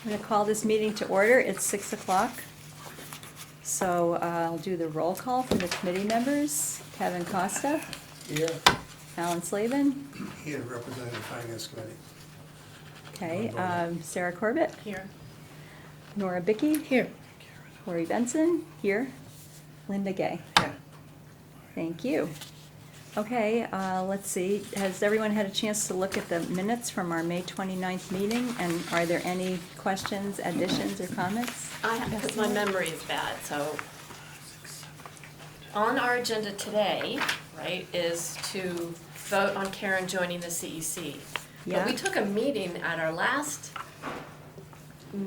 I'm going to call this meeting to order. It's 6 o'clock. So I'll do the roll call for the committee members. Kevin Costa, Here. Alan Slavin, Here, representing the Finance Committee. okay, Sarah Corbett, Here. Nora Bickey, Here. Corey Benson, here, Linda Gay. Here. Thank you. Okay, let's see, has everyone had a chance to look at the minutes from our May 29th meeting? And are there any questions, additions, or comments? Because my memory is bad, so. On our agenda today, right, is to vote on Karen joining the CEC. But Yeah. we took a meeting at our last, We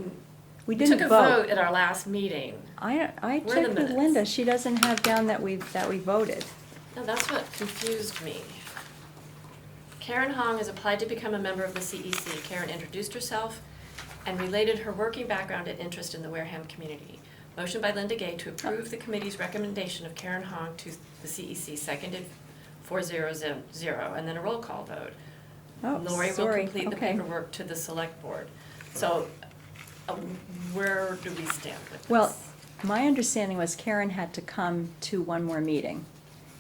we didn't took a vote. vote at our last meeting. I Where are the checked with minutes? Linda, she doesn't have down that we voted. No, that's what confused me. Karen Hong has applied to become a member of the CEC. Karen introduced herself and related her working background and interest in the Wareham community. Motion by Linda Gay to approve the committee's recommendation of Karen Hong to the CEC, seconded 4-0-0, and then a roll call vote. Oh, Lori will sorry, complete the okay. paperwork to the select board. So, where do we stand with this? Well, my understanding was Karen had to come to one more meeting.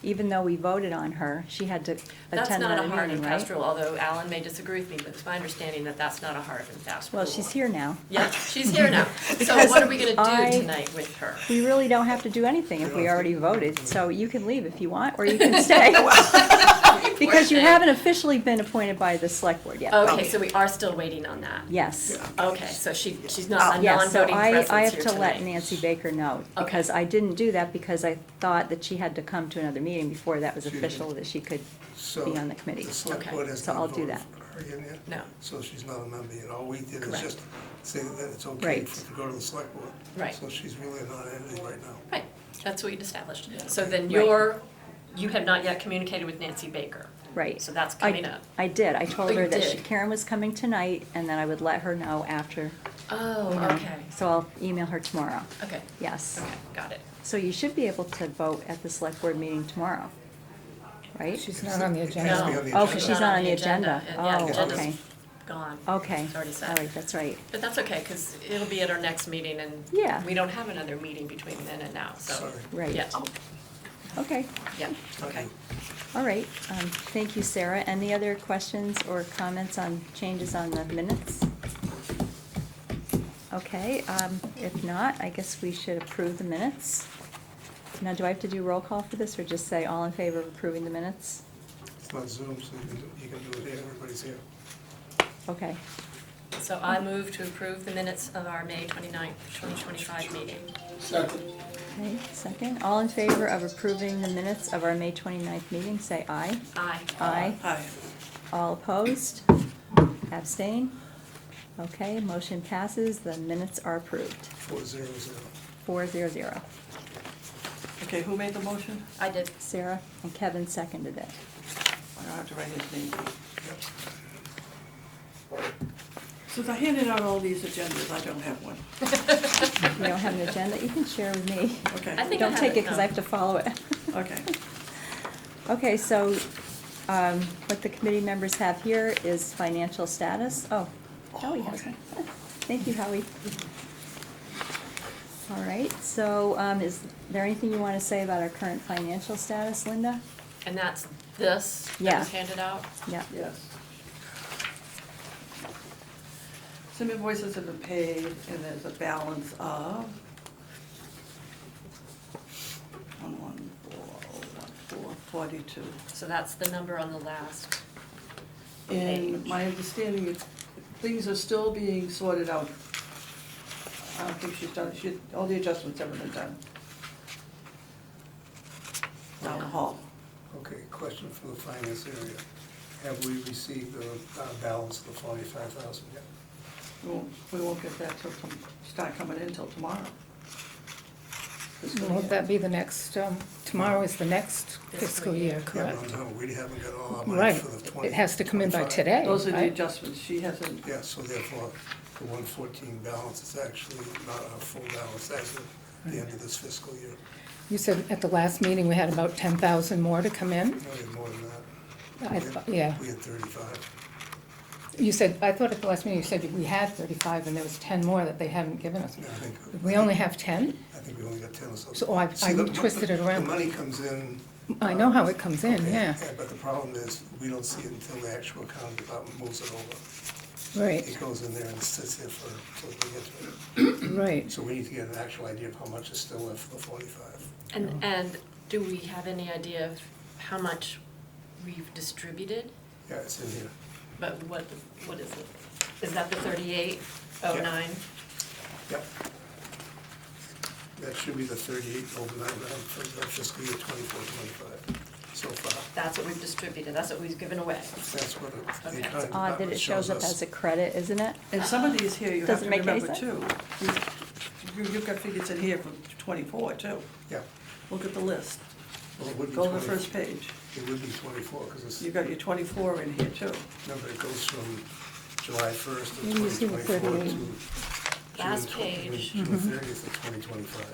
Even though we voted on her, she had to That's attend not a another hard meeting, and right? fast rule, although Alan may disagree with me, but it's my understanding that that's not a hard and fast rule. Well, she's here now. Yeah, she's here now. So Because what are we gonna I- do tonight with her? We really don't have to do anything if we already voted, so you can leave if you want, or you can stay. Because you haven't officially been appointed by the select board yet. Okay, so we are still waiting on that. Yes. Okay, so she's not a Yes, so non-voting presence I have here to let tonight. Nancy Baker know, because Okay. I didn't do that because I thought that she had to come to another meeting before that was official, that she could So be on the committee. the select Okay. board has So not I'll do voted that. for her yet? No. So she's not a member yet. All we did is Correct. just say that it's okay Right. to go to the select board. Right. So she's really a non-entity right now. Right, that's what we established. So then Right. you have not yet communicated with Nancy Baker. Right. So that's coming up. I did, I told Oh, her you that did? Karen was coming tonight, and then I would let her know after, Oh, you know. okay, So I'll email her tomorrow, okay, yes. okay, got it. So you should be able to vote at the select board meeting tomorrow, right? She's not on the It has to agenda. be on the Oh, 'cause agenda. she's not on the agenda. and yeah, the Oh, agenda's okay. gone. Okay, It's already all set. right, that's right. But that's okay, because it'll be at our next meeting, and Yeah. we don't have another meeting between then and now, so. Sorry. Right. Yeah, Okay, yeah, Thank okay. you. all right. Thank you, Sarah. Any other questions or comments on changes on the minutes? Okay, if not, I guess we should approve the minutes. Now, do I have to do roll call for this, or just say all in favor of approving the minutes? It's not Zoom, so you can do it here. Everybody's here. Okay, So I move to approve the minutes of our May 29th, 2025 meeting. okay, second. All in favor of approving the minutes of our May 29th meeting, say aye. Aye. Aye. Aye. All opposed? Abstain? Okay, motion passes. The minutes are approved. 4-0-0. 400. Okay, who made the motion? I did. Sarah and Kevin seconded it. I don't have to write his name. Yep. Since I handed out all these agendas, I don't have one. You don't have an agenda, you can share with me. Okay. I think I Don't have take it, it because I have to follow it. Okay. Okay, so what the committee members have here is financial status. Oh, Howie has one. Thank you, Howie. All right, so is there anything you want to say about our current financial status, Linda? And that's this that Yeah. was handed out? Yeah. Yes. Some invoices have been paid, and there's a balance of 114,014,42. So that's the number on the last. And my understanding is things are still being sorted out. I don't think she's done, all the adjustments haven't been done. Down the hall. Okay, question from the finance area. Have we received the balance of the 45,000 yet? We won't get that till, start coming in till tomorrow. Fiscal Won't year. that be the next, tomorrow is the next fiscal year, Yeah, correct? no, we haven't got all our money Right, for the 20. it has to come in by 25. today, Those are the right? adjustments, she hasn't, Yeah, so therefore, the 114 balance is actually not a full balance as of the end of this fiscal year. You said at the last meeting, we had about 10,000 more to come in? No, we had more than that. I thought- yeah. We had 35. You said, I thought at the last meeting you said we had 35 and there was 10 more that they haven't given us. I think. We only have 10? I think we only got 10 or something. So I See, the- twisted it around. The money comes in. I know how it comes in, okay, yeah. But the problem is, we don't see it until the actual accounting department moves it over. Right, It goes in there and sits there until we get to it. right. So we need to get an actual idea of how much is still left for the 45. And do we have any idea of how much we've distributed? Yeah, it's in here. But what is it? Is that the 3809? Yep. That should be the 3809 for the fiscal year 24-25 so far. That's what we've distributed, that's what we've given away. That's what the Okay. accounting It's odd that department it shows up us. as a credit, isn't it? And some of these here, you have Doesn't to make any remember too. You've got figures in here for 24 too. Yeah. Look at the list. Well, it would be Go to the 20 first page. It would be 24, because it's, You've got your 24 in here too. remember, it goes from July 1st of Maybe you see the 2024 to 38. June Last 20 page. June 30th of 2025.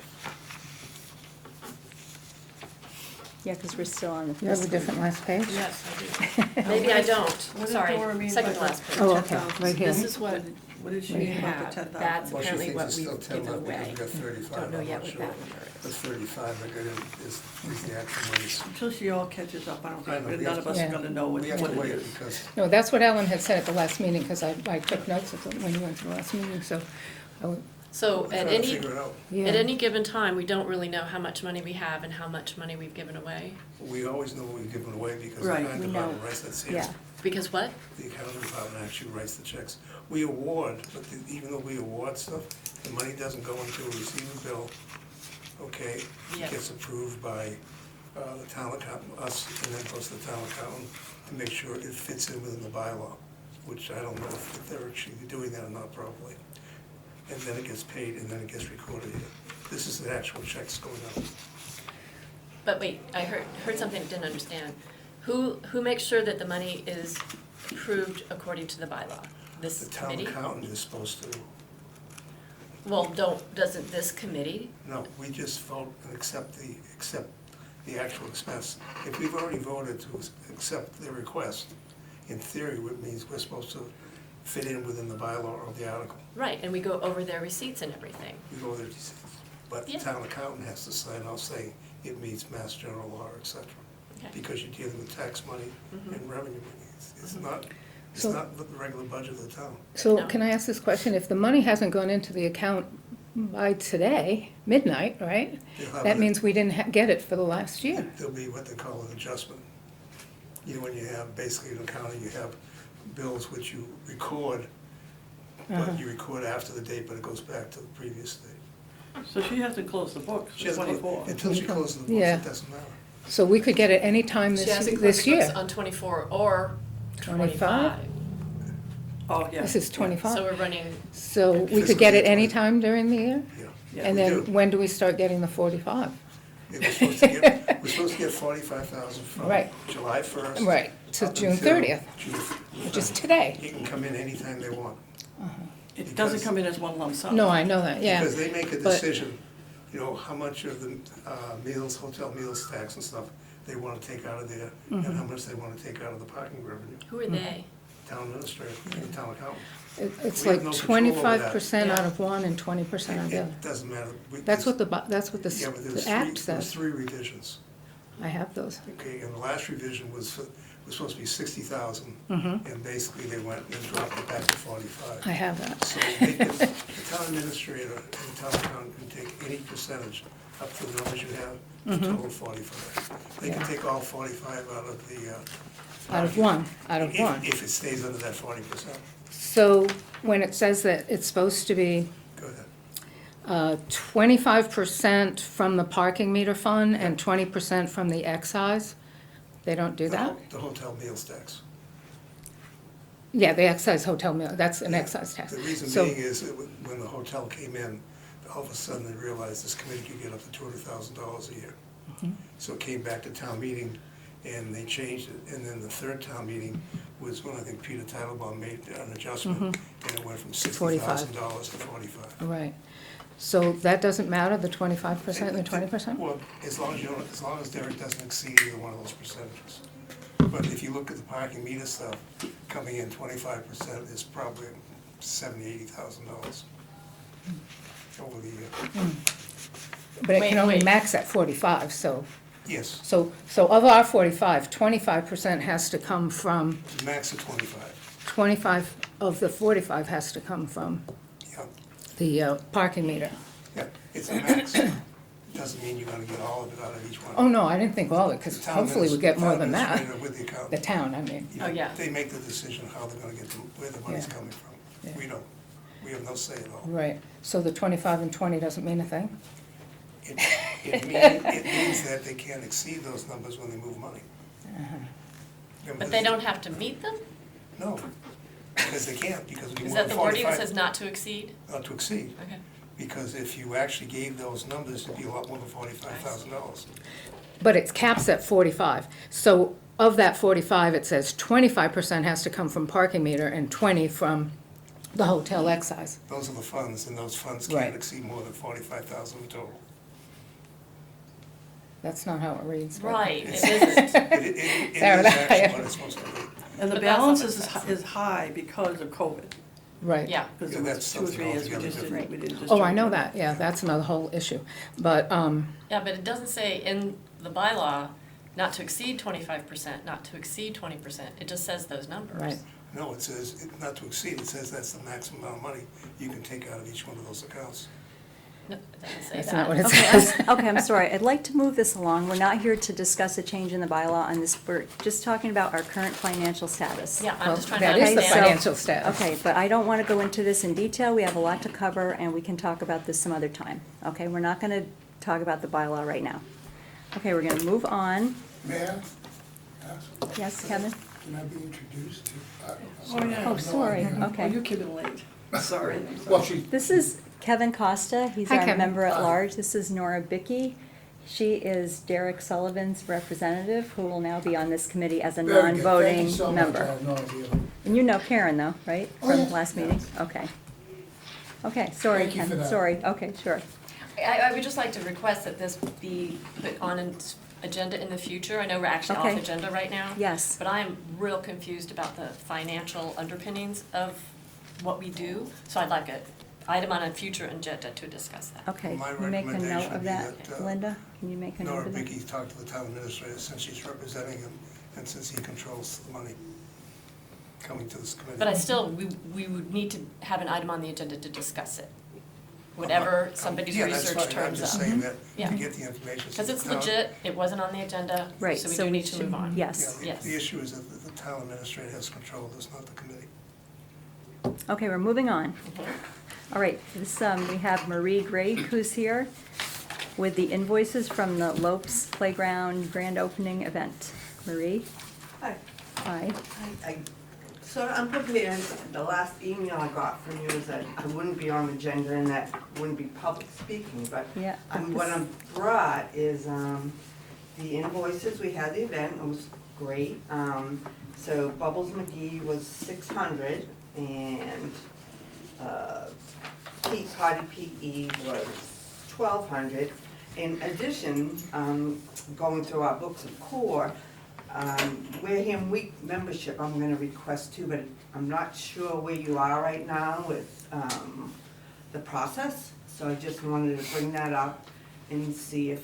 Yeah, because we're still on the You have a fiscal. different last page? Yes, I do. Maybe I don't, What did sorry, Dora mean second by to last page. Oh, okay, right here. This is what What did she we mean about have, the 10,000? that's Well, she apparently thinks what it's still we've 10 given left because away. we got 35, Don't know I'm yet not what sure. that number The is. 35 I got in is the actual money. Until she all catches up, I don't I know, think, we none have of us to- are gonna know what We have what to it wait is. because No, that's what Ellen had said at the last meeting, because I took notes of it when you went to the last meeting, so, So we're at trying to any, figure it out. yeah. at any given time, we don't really know how much money we have and how much money we've given away? We always know what we've given away because the Right, accounting we department know. writes that sales. Yeah, Because what? The accounting department actually writes the checks. We award, but even though we award stuff, the money doesn't go into a receiving bill, okay? Yeah. It gets approved by the town accountant, us, and then goes to the town accountant to make sure it fits in within the bylaw, which I don't know if they're actually doing that or not properly. And then it gets paid, and then it gets recorded here. This is the actual checks going out. But wait, I heard something I didn't understand. Who makes sure that the money is approved according to the bylaw? This The town committee? accountant is supposed to, Well, doesn't this committee? no, we just vote and accept the actual expense. If we've already voted to accept their request, in theory, it means we're supposed to fit in within the bylaw of the article. Right, and we go over their receipts and everything. We go there, but the Yeah. town accountant has to sign off saying it meets mass general law, et cetera. Okay. Because you're dealing with tax money Mhm. and revenue money. It's So- not the regular budget of the town. So No. can I ask this question? If the money hasn't gone into the account by today, midnight, right? They'll have That it- means we didn't get it for the last year. There'll be what they call an adjustment. You know, when you have, basically in accounting, you have bills which you record, Uh-huh. but you record after the date, but it goes back to the previous date. So she hasn't closed the books She for hasn't- 24. Until she closes the books, Yeah. it doesn't matter. So we could get it any time She hasn't closed this the books year. on 24 or 25? 25. Oh, yeah. This is So 25. we're running, So we Fiscal could get year it any 20. time during the year? Yeah. Yeah. And we then do. when do we start getting the 45? Yeah, we're supposed to get 45,000 from Right. July 1st. Right, to up June until 30th, June- which is today. It can come in anytime they want. It doesn't come in as one lump sum. No, I know that, yeah. Because they make a But- decision, you know, how much of the meals, hotel meals tax and stuff they want to take out of there, and Mm-hmm. how much they want to take out of the parking revenue. who are they? Town administrator and the town accountant. It's We have like no control over that. 25% out Yeah. of one and 20% out of the other. It doesn't matter. That's what that's what Yeah, but the act there was says. 3 revisions. I have those. Okay, and the last revision was supposed to be 60,000, Mhm. and basically they went and dropped it back to 45. I have that. So they can, the town administrator and the town accountant can take any percentage up to the numbers you have, to total 45. They can Yeah. take all 45 out of the. Out of one, out of if- one. If it stays under that 40%. So when it says that it's supposed to be Go ahead. 25% from the parking meter fund and 20% from the excise, they don't do that? The hotel meals tax. Yeah, the excise hotel meal, that's an excise tax. The reason So- being is that when the hotel came in, all of a sudden they realized this committee could get up to $200,000 a year. Mm-hmm. So it came back to town meeting, and they changed it, and then the third town meeting was when I think Peter Titlebaum made an adjustment, and it went from $60,000 to 45. Right. So that doesn't matter, the 25% and the 20%? Well, as long as Derek doesn't exceed either one of those percentages. But if you look at the parking meter stuff, coming in 25% is probably $70,000-$80,000 over the year. But it Wait, can only wait. max at 45, so, Yes, so of our 45, 25% has to come from, max of 25, 25 of the 45 has to come from yeah. the parking meter. Yeah, it's a max. Doesn't mean you're gonna get all of it out of each one. Oh, no, I didn't think all of it, because The town hopefully we get more town than that. administrator with the The accountant, town, I mean. you know, Oh, yeah. they make the decision how they're gonna get, where the money's Yeah. coming from. Yeah. We don't. We have no say at all. Right, so the 25 and 20 doesn't mean a thing? It means that they can't exceed those numbers when they move money. But they don't have to meet them? No, because they can't, because we Is move that the wording that 45, says not to exceed? not to exceed. Okay. Because if you actually gave those numbers, it'd be a lot more than $45,000. But it's caps at 45. So of that 45, it says 25% has to come from parking meter and 20 from the hotel excise. Those are the funds, and those funds Right. can't exceed more than $45,000 in total. That's not how it reads. but- Right, it It's- isn't. It is Fair enough. actually what it's supposed to be. And the But that's not balance what is, it says. is high because of COVID. Right. Yeah, Because Yeah, it that's was 2 or 3 something years, we altogether just different. didn't, we didn't Oh, I know distribute that, yeah, that's another whole issue. But, yeah, but it doesn't say in the bylaw, not to exceed 25%, not to exceed 20%. It just says those numbers. right, No, it says, not to exceed, it says that's the maximum amount of money you can take out of each one of those accounts. No, it doesn't say that. that's not what it Okay, says. okay, I'm sorry. I'd like to move this along. We're not here to discuss a change in the bylaw on this. We're just talking about our current financial status. Yeah, I'm Well, just trying to that is the understand. financial status. Okay, but I don't want to go into this in detail. We have a lot to cover, and we can talk about this some other time. Okay, we're not going to talk about the bylaw right now. Okay, we're going to move on. May I ask? Yes, Kevin? Can I be introduced to? Oh, yeah. Oh, sorry. Oh, Okay. you came in late. Sorry. I'm Well, sorry. she, This is Kevin Costa. He's Hi, our Kevin. member at Hi. large. This is Nora Bickey. She is Derek Sullivan's representative, who will now be on this committee as a very good. Thank you non-voting so much. I member. had no idea. And you know Karen, though, right? Oh, From yeah. last meeting? Okay. Okay, sorry, Thank you for Ken, that. sorry. Okay, sure. I would just like to request that this be put on an agenda in the future. I know we're actually off Okay. agenda right now. Yes. But I am real confused about the financial underpinnings of what we do. So I'd like an item on a future agenda to discuss that. Okay, My can you make a note recommendation of would be that, that, Linda? Can you make a note Nora of that? Bickey talked to the town administrator since she's representing him and since he controls the money coming to this committee. But I still, we would need to have an item on the agenda to discuss it. Whatever somebody's Yeah, that's research fine. I'm turns just up. saying that Yeah. to get the information. Because it's the town- legit, it wasn't on the agenda, Right, so we so do we need to should- move on. yes. Yeah, Yes. the issue is that the town administrator has control of this, not the committee. Okay, we're moving on. Mhm. All right, this, we have Marie Gregg, who's here with the invoices from the Lopes Playground grand opening event. Marie? Hi, Hi. so I'm prepared, the last email I got from you was that I wouldn't be on the agenda and that wouldn't be public speaking, but Yeah. what I'm brought is, the invoices, we had the event, it was great. So Bubbles McGee was 600 and, Pete Potty PE was 1,200. In addition, going through our books of core, Wareham Week membership, I'm gonna request too, but I'm not sure where you are right now with, the process. So I just wanted to bring that up and see if,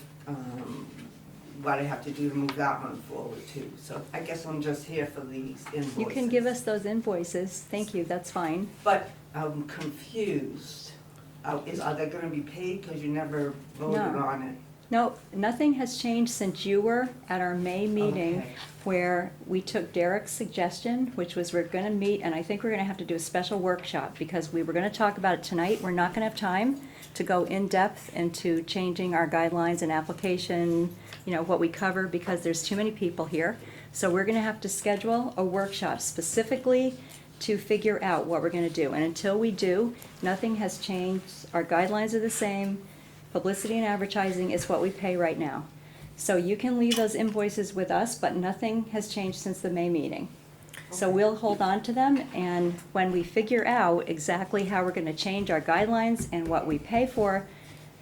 what I have to do to move that one forward too. So I guess I'm just here for these invoices. You can give us those invoices. Thank you, that's fine. But I'm confused. Are they gonna be paid? Because you never voted No. on it. No, nothing has changed since you were at our May meeting Okay. where we took Derek's suggestion, which was we're gonna meet, and I think we're gonna have to do a special workshop because we were gonna talk about it tonight. We're not gonna have time to go in-depth into changing our guidelines and application, you know, what we cover, because there's too many people here. So we're gonna have to schedule a workshop specifically to figure out what we're gonna do. And until we do, nothing has changed. Our guidelines are the same. Publicity and advertising is what we pay right now. So you can leave those invoices with us, but nothing has changed since the May meeting. So we'll hold on to them, and when we figure out exactly how we're gonna change our guidelines and what we pay for,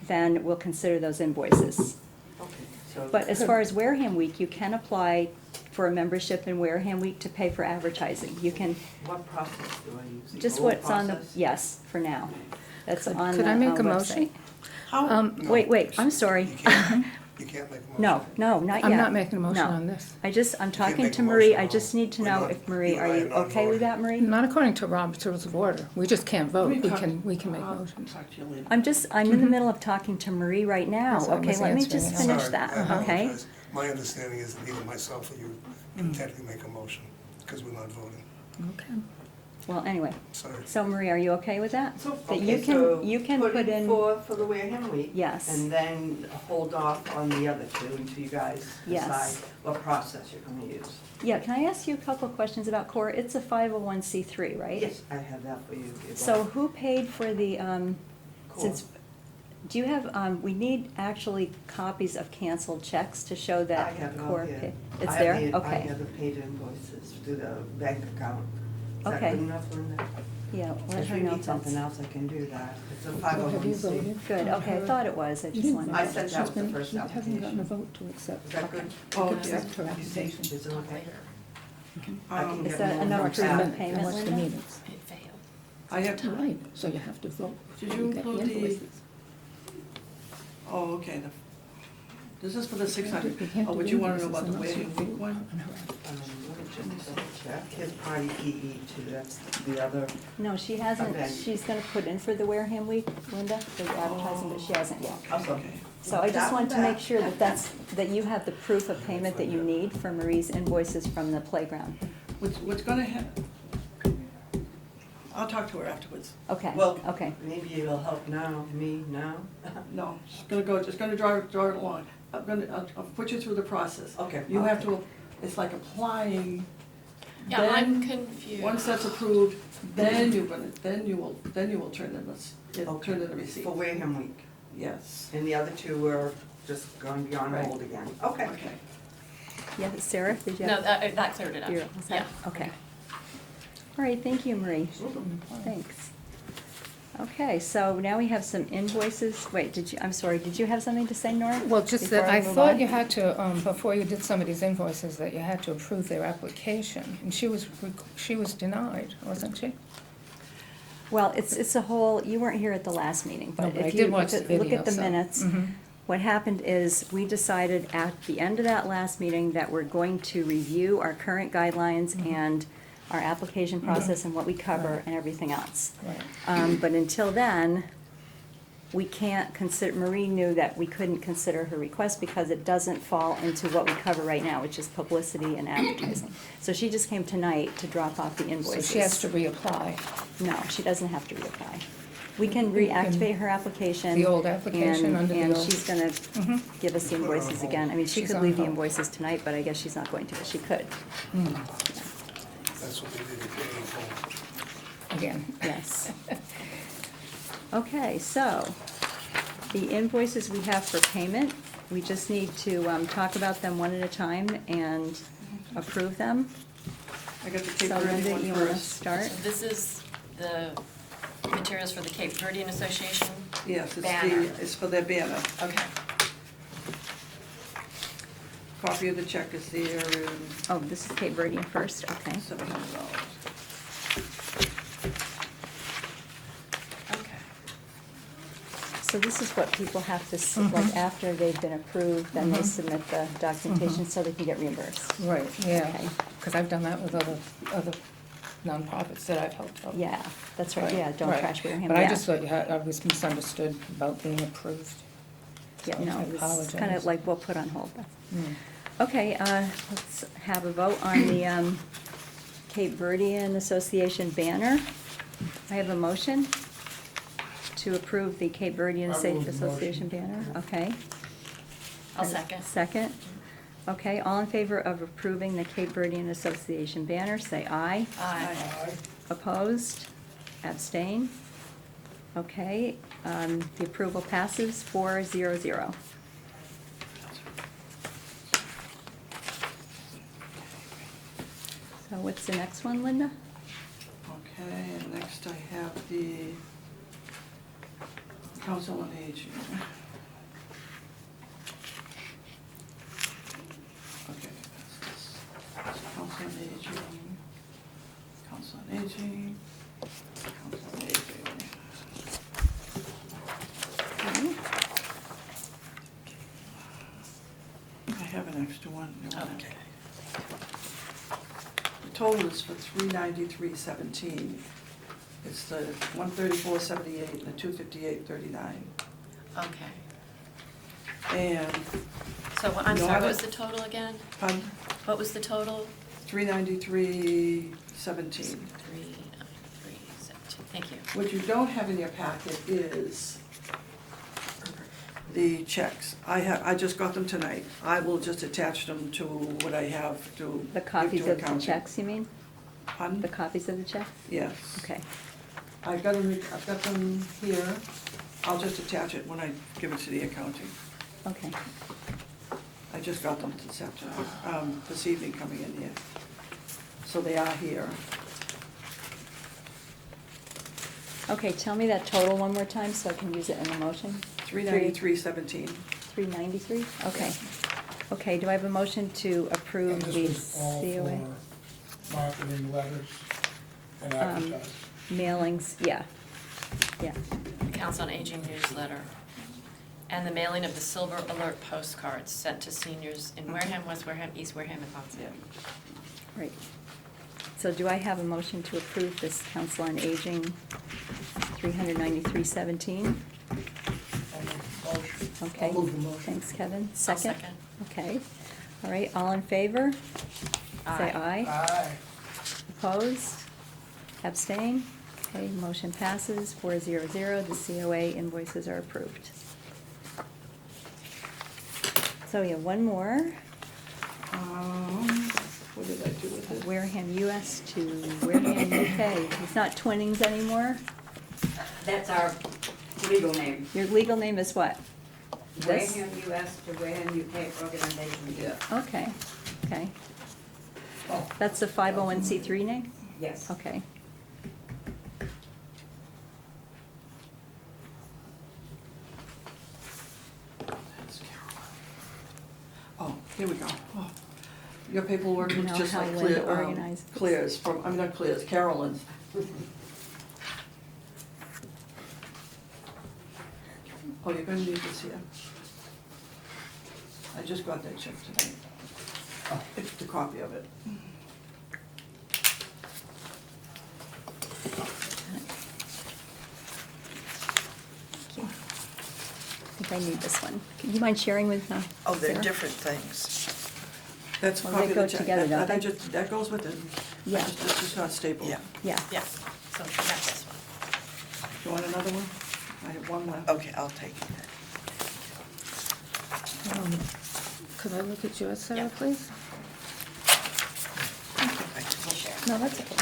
then we'll consider those invoices. Okay. So But as far as Wareham Week, you can apply for a membership in Wareham Week to pay for advertising. You can, What process do I use? The just old what's on the, process? yes, for now. That's on the Could I make a website. motion? How, No, Wait, I'm sorry. You can't make a motion. No, not yet. I'm not making a motion No. on this. I'm talking make to a Marie, motion I on- just need to we're know not- if Marie, you are and I you are not okay with voting. that, Marie? Not according to Robert's Rules of Order. We just can't vote. Let me We talk- can make I'll motions. talk to you later. I'm in the middle of talking to Marie right now, So I okay? was Let me answering just it. finish Sorry, that, I okay? apologize. My understanding is that neither myself or you can technically make a motion, because we're not voting. Okay. Well, anyway, Sorry. so Marie, are you okay with that? So, That okay, so you can put in, for the Wareham Week. Yes. And then hold off on the other two until you guys Yes. decide what process you're gonna use. yeah, can I ask you a couple of questions about CORE? It's a 501c3, right? Yes, I have that for you. So who paid for the, Cool. since, do you have, we need actually copies of canceled checks to show I that have it all CORE here. paid? It's I have there? the- I Okay. have the paid invoices through the bank account. Is that Okay. good enough, Linda? Yeah, let If her you know. need something else, I can do that. It's a 501c. voted? Good, okay, I thought it was, I just wanted to. I said that was the She's been- first she hasn't gotten a application. vote to accept. Is that good? Oh, To okay. accept her You see, application. is it okay? I can Um, get Is that more enough from proof of that. payment, And what's the Linda? meetings? It failed. I have, Right, so you have to vote. Did you get include the- invoices. oh, okay, this is for the 600. We can't Oh, do would you wanna know invoices about the unless you Wareham Week vote one? on her. Let me just double check. His party PE too, that's the other. No, she hasn't, Okay. she's gonna put in for the Wareham Week, Linda, for the advertising, but she hasn't yet. Also, Okay. So I just That wanted to one make back. sure that you have the proof of payment that you need for Marie's invoices from the playground. What's gonna happen? I'll talk to her afterwards. Okay, Well, okay, maybe it'll help now, me now. No, just gonna drive it along. I'll put you through the process. Okay. You have to, it's like applying, Yeah, then, I'm confused. once that's approved, then you will turn in Okay. a receipt. For Wareham Week. Yes. And the other two are just going to be on Right. hold again. Okay. Okay. yeah, Sarah, did you No, have? that cleared it up. You're all set? Yeah. Okay. All right, thank you, Marie. Thanks. Okay, so now we have some invoices. Wait, I'm sorry, did you have something to say, Nora? Well, just that before we I move thought on? you had to, before you did some of these invoices, that you had to approve their application. And she was denied, wasn't she? Well, it's a whole, you weren't here at the last meeting, No, but but I if did you watch the look at the video, so, minutes, mhm. what happened is, we decided at the end of that last meeting that we're going to review our current guidelines Mhm. and our application process and what we cover and everything else. Right. But until then, we can't consider, Marie knew that we couldn't consider her request because it doesn't fall into what we cover right now, which is publicity and advertising. So she just came tonight to drop off the So invoices. she has to reapply. No, she doesn't have to reapply. We can reactivate her application. The old application and- under the And old- she's gonna Mhm. give us the Put her on invoices hold. again. I mean, she She's could on leave the hold. invoices tonight, but I guess she's not going to, but she could. Mm. That's what they did, they put it on hold. Again. Yes. Okay, so, the invoices we have for payment, we just need to talk about them one at a time and approve them. I got the Cape So Verde Linda, one you wanna first. start? So this is the materials for the Cape Verdean Association? Yes, Banner. it's for their banner. Okay. Copy of the check is there and Oh, this is Cape Verdean first, okay. $700. Okay. So this is what people have to, Mhm. like, after they've been approved, then they Mhm. submit the documentation so they can get reimbursed. Right, yeah, Okay. because I've done that with other nonprofits that I've helped out. Yeah, that's right, yeah, Don't Right. Trash Wareham, But I yeah. just thought I was misunderstood about being approved. Yeah, So no, I it's apologize. kind of like, we'll put on hold. Mm. Okay, let's have a vote on the Cape Verdean Association banner. I have a motion to approve the Cape Verdean I move the Association banner, okay. I'll second. Second. Okay, all in favor of approving the Cape Verdean Association banner, say aye. Aye. Opposed? Abstain? Okay, the approval passes 400. So what's the next one, Linda? Okay, and next I have the Council on Aging. Okay, that's this. extra one. No, Okay. The total is for $393.17. It's the $134.78 and the $258.39. Okay. And, So, I'm No, sorry, I what was don't- the total again? pardon? What was the total? $393.17. 393.17, thank you. What you don't have in your packet is the checks. I just got them tonight. I will just attach them to what I have to The give copies to of the accounting. checks, you mean? Pardon? The copies of the checks? Yes. Okay, I've got them here. I'll just attach it when I give it to the accounting. okay. I just got them this afternoon, this evening coming in here. So they are here. Okay, tell me that total one more time so I can use it in the motion. $393.17. 393? Okay. Okay, do I have a motion to approve And the this was all COA? for marketing letters and advertising. Mailings, yeah, yeah. Council on Aging newsletter, and the mailing of the Silver Alert postcards sent to seniors in Wareham, West Wareham, East Wareham, and Onset. Right. So do I have a motion to approve this Council on Aging 393.17? I'll make the motion. Okay. I'll move the motion. Thanks, Kevin. I'll Second? second. Okay. All right, all in favor? Say Aye. aye. Aye. Opposed? Abstain? Okay, motion passes 400. The COA invoices are approved. So we have one more, What did I do with it? Wareham US to Wareham UK. It's not Twinnings anymore? That's our legal name. Your legal name is what? This? Wareham US to Wareham UK organization. Yeah. Okay, okay. Oh, That's the 501c3 name? Yes. Okay. That's Carol. Oh, here we go. Oh. Your paperwork You looks know just how like Linda Claire, organized this. Claire's from, I'm not Claire's, Carolyn's. Oh, you're gonna need this here. I just got that check tonight. It's the copy of it. Thank you. I think I need this one. You mind sharing with Oh, they're Sarah? different things. That's a Well, copy they of the go check. together, don't I they? just, that goes with it. Yeah. It's just not stapled. Yeah. Yeah. Yeah, so she got this one. Do you want another one? I have one left. Okay, I'll take it. Could I look at yours, Sarah, Yeah. please? We'll share. No, that's okay.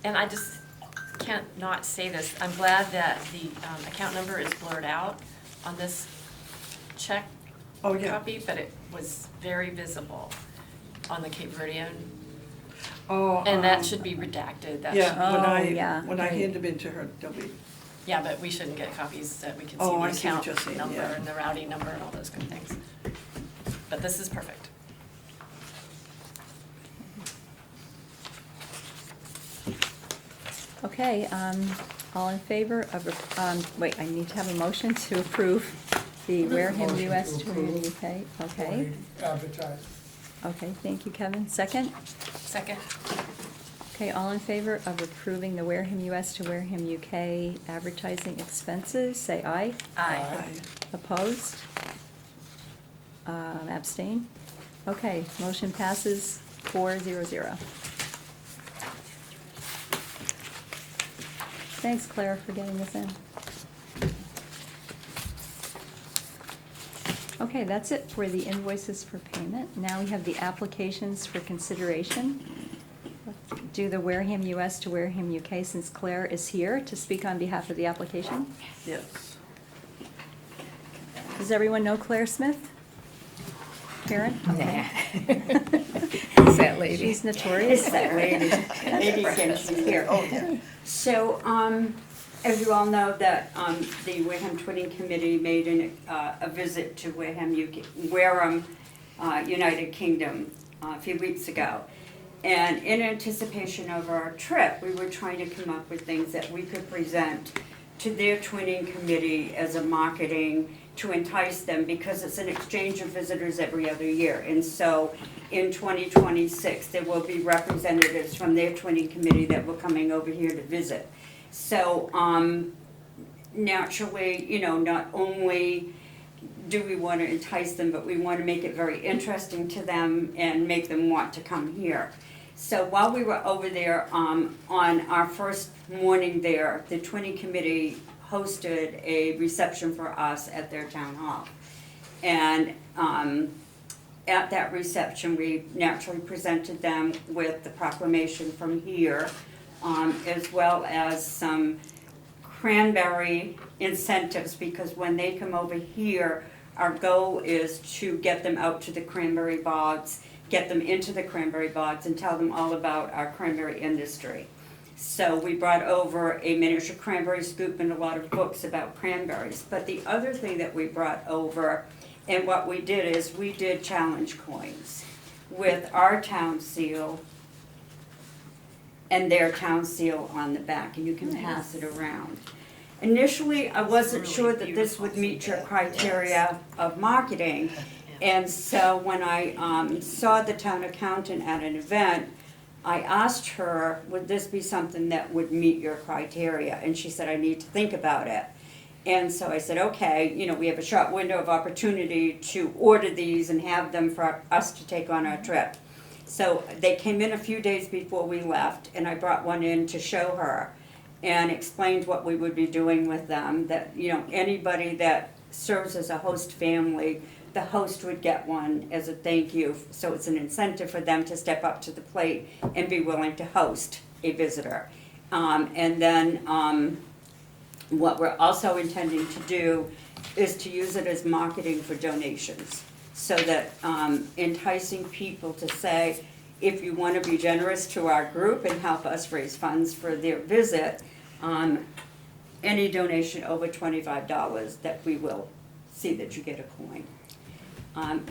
And I just can't not say this, I'm glad that the account number is blurred out on this check Oh, yeah. copy, but it was very visible on the Cape Verdean. Oh, And that should be redacted, that Yeah, should, Oh, yeah, when I right. hand them in to her, they'll be, yeah, but we shouldn't get copies that we can see Oh, the I see what account you're saying, number yeah. and the routing number and all those good things. But this is perfect. Okay, all in favor of, wait, I need to have a motion to approve the Wareham Motion to US to Wareham approve. UK. Okay, Advertising. okay, thank you, Kevin. Second? Second? Okay, all in favor of approving the Wareham US to Wareham UK advertising expenses, say aye. Aye. Aye. Opposed? Abstain? Okay, motion passes 400. Thanks, Claire, for getting this in. Okay, that's it for the invoices for payment. Now we have the applications for consideration. Let's do the Wareham US to Wareham UK, since Claire is here to speak on behalf of the application. yes. Does everyone know Claire Smith? Karen? Nah. Who's that lady? She's notorious. Is that lady? Lady since she's here. Oh, yeah. So, as you all know, that the Wareham Twinning Committee made a visit to Wareham, United Kingdom a few weeks ago. And in anticipation of our trip, we were trying to come up with things that we could present to their twinning committee as a marketing to entice them, because it's an exchange of visitors every other year. And so in 2026, there will be representatives from their twinning committee that were coming over here to visit. So naturally, you know, not only do we want to entice them, but we want to make it very interesting to them and make them want to come here. So while we were over there, on our first morning there, the twinning committee hosted a reception for us at their town hall. And at that reception, we naturally presented them with the proclamation from here, as well as some cranberry incentives, because when they come over here, our goal is to get them out to the cranberry bogs, get them into the cranberry bogs, and tell them all about our cranberry industry. So we brought over a miniature cranberry scoop and a lot of books about cranberries. But the other thing that we brought over, and what we did is we did challenge coins with our town seal and their town seal on the back, and you can pass it around. Initially, I wasn't sure that this would meet your criteria of marketing, and so when I saw the town accountant at an event, I asked her, would this be something that would meet your criteria? And she said, I need to think about it. And so I said, okay, you know, we have a short window of opportunity to order these and have them for us to take on our trip. So they came in a few days before we left, and I brought one in to show her and explained what we would be doing with them, that, you know, anybody that serves as a host family, the host would get one as a thank you. So it's an incentive for them to step up to the plate and be willing to host a visitor. And then what we're also intending to do is to use it as marketing for donations, so that enticing people to say, if you want to be generous to our group and help us raise funds for their visit, any donation over $25, that we will see that you get a coin.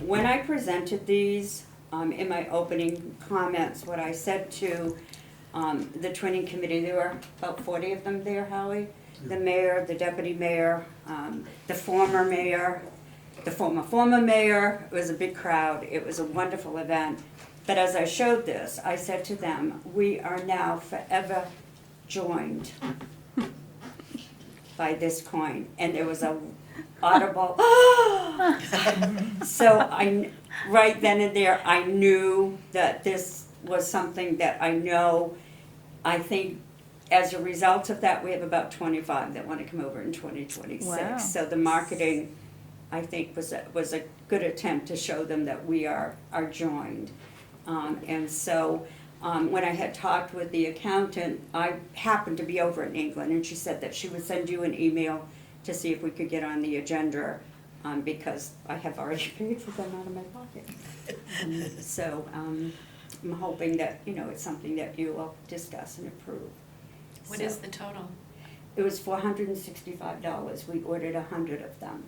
When I presented these, in my opening comments, what I said to the twinning committee, there were about 40 of them there, Howie. The mayor, the deputy mayor, the former mayor, the former mayor. It was a big crowd. It was a wonderful event. But as I showed this, I said to them, we are now forever joined by this coin. And there was a audible, so right then and there, I knew that this was something that I think as a result of that, we have about 25 that want to come over in 2026. Wow. So the marketing, I think, was a good attempt to show them that we are joined. And so when I had talked with the accountant, I happened to be over in England, and she said that she would send you an email to see if we could get on the agenda, because I have already paid for them out of my pocket. So I'm hoping that, you know, it's something that you will discuss and approve. What is the total? It was $465. We ordered 100 of them.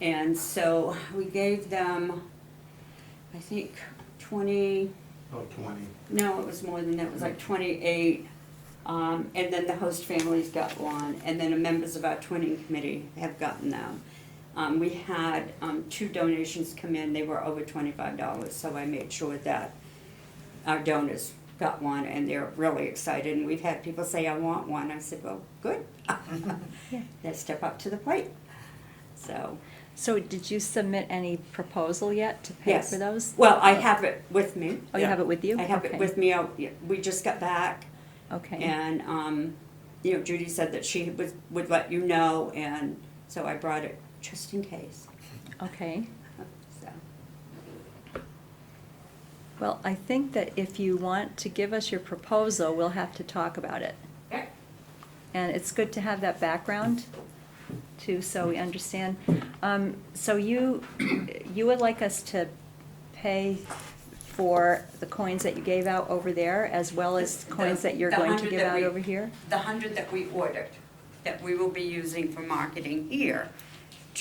And so we gave them, I think, 20, Oh, 20. no, it was more than that, it was like 28. And then the host families got one, and then the members of our twinning committee have gotten them. We had 2 donations come in, they were over $25, so I made sure that our donors got one, and they're really excited. And we've had people say, I want one. I said, well, good. Let's step up to the plate. So did you submit any proposal yet to pay Yes. for those? Well, I have it with me. Oh, you have it with you? I have it Okay. with me. We just got back. Okay. And, you know, Judy said that she would let you know, and so I brought it just in case. Okay. So, Well, I think that if you want to give us your proposal, we'll have to talk about it. okay. And it's good to have that background, too, so we understand. So you would like us to pay for the coins that you gave out over there, as well as coins that you're The going to 100 give that out we- over here? The 100 that we ordered, that we will be using for marketing here,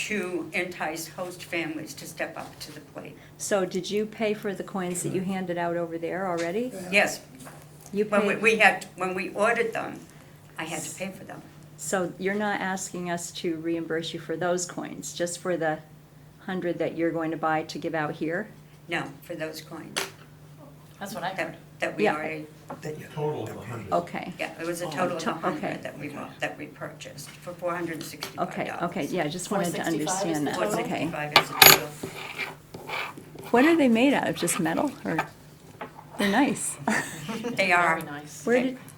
to entice host families to step up to the plate. So did you pay for the coins that you handed out over there already? Yes, You when paid, when we ordered them, I had to pay for them. so you're not asking us to reimburse you for those coins, just for the 100 that you're going to buy to give out here? No, for those coins That's what I heard. that we Yeah. already, Total of 100. Okay, yeah, it was a total of To- okay. 100 that we purchased for $465. okay, yeah, I just wanted to 465 is understand the that, total? okay. 465 is the total. What are they made out of, just metal, or, they're nice? They are. Very nice.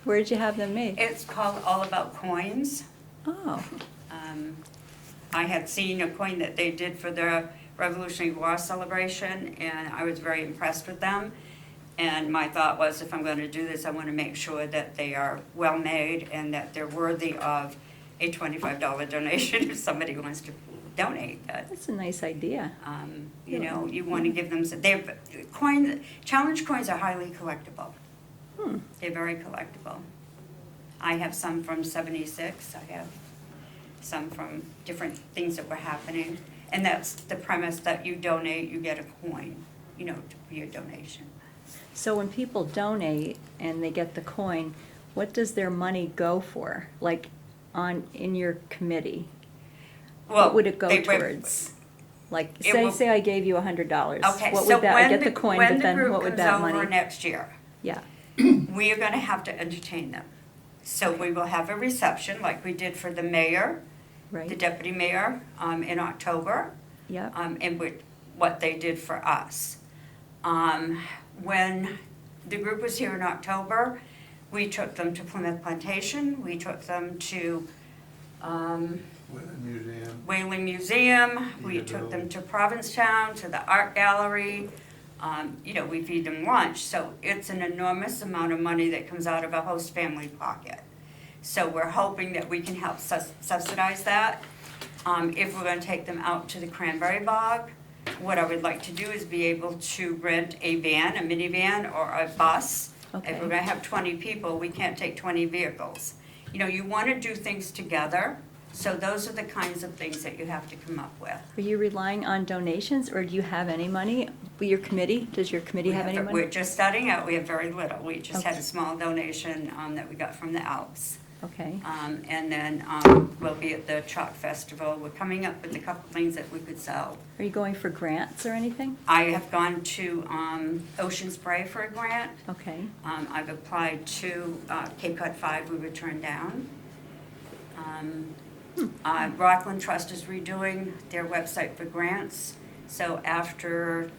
Where did you have them made? It's called All About Coins. Oh, I had seen a coin that they did for the Revolutionary War celebration, and I was very impressed with them. And my thought was, if I'm going to do this, I want to make sure that they are well-made and that they're worthy of a $25 donation if somebody wants to donate that. that's a nice idea. You know, you want to give them, they're, challenge coins are highly collectible. They're very collectible. I have some from '76, I have some from different things that were happening. And that's the premise, that you donate, you get a coin, you know, for your donation. So when people donate and they get the coin, what does their money go for? Like, in your committee? Well, What would it go they went- towards? Like, It will- say I gave you $100. Okay, What so would that, I when get the, the coin, when but the then group what would comes that over money? next year, Yeah, we are gonna have to entertain them. So we will have a reception like we did for the mayor, the right, deputy mayor, in October, yeah, and what they did for us. When the group was here in October, we took them to Plymouth Plantation, we took them to, Museum. Whaling Museum, we took them to Provincetown, to the art gallery. You know, we feed them lunch, so it's an enormous amount of money that comes out of a host family pocket. So we're hoping that we can help subsidize that. If we're gonna take them out to the Cranberry Bog, what I would like to do is be able to rent a van, a minivan, or a bus. If Okay. we're gonna have 20 people, we can't take 20 vehicles. You know, you wanna do things together, so those are the kinds of things that you have to come up with. Are you relying on donations, or do you have any money? Your committee, does your committee have any money? We're just starting out, we have very little. We just had Okay. a small donation that we got from the Alps. Okay, And then we'll be at the Chalk Festival. We're coming up with a couple things that we could sell. are you going for grants or anything? I have gone to Ocean Spray for a grant. Okay, I've applied to Cape Cod 5, we were turned down. Rockland Trust is redoing their website for grants. So after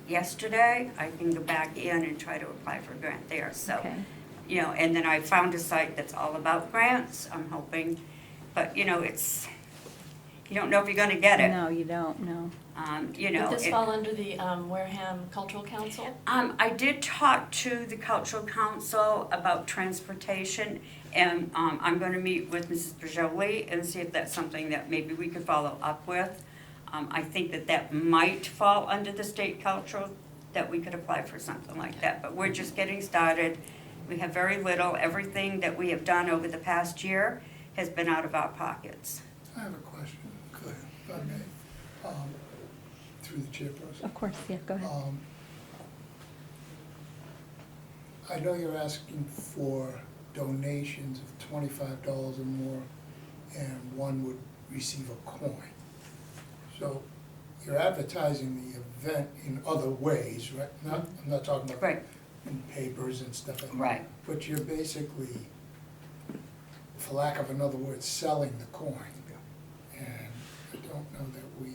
yesterday, I can go back in and try to apply for a grant there. So, okay. you know, and then I found a site that's all about grants, I'm hoping. But, you know, you don't know if you're gonna get it. No, you don't, no. You know. Would this it- fall under the Wareham Cultural Council? I did talk to the cultural council about transportation, and I'm gonna meet with Mrs. Bajoli and see if that's something that maybe we could follow up with. I think that might fall under the state cultural, that we could apply for something like that, but we're just getting started. We have very little. Everything that we have done over the past year has been out of our pockets. I have a question, Go ahead. if I may, through the chairperson. Of course, yeah, go ahead. I know you're asking for donations of $25 or more, and one would receive a coin. So you're advertising the event in other ways, right? I'm not talking about Right. in papers and stuff like that. Right. But you're basically, for lack of another word, selling the coin. And I don't know that we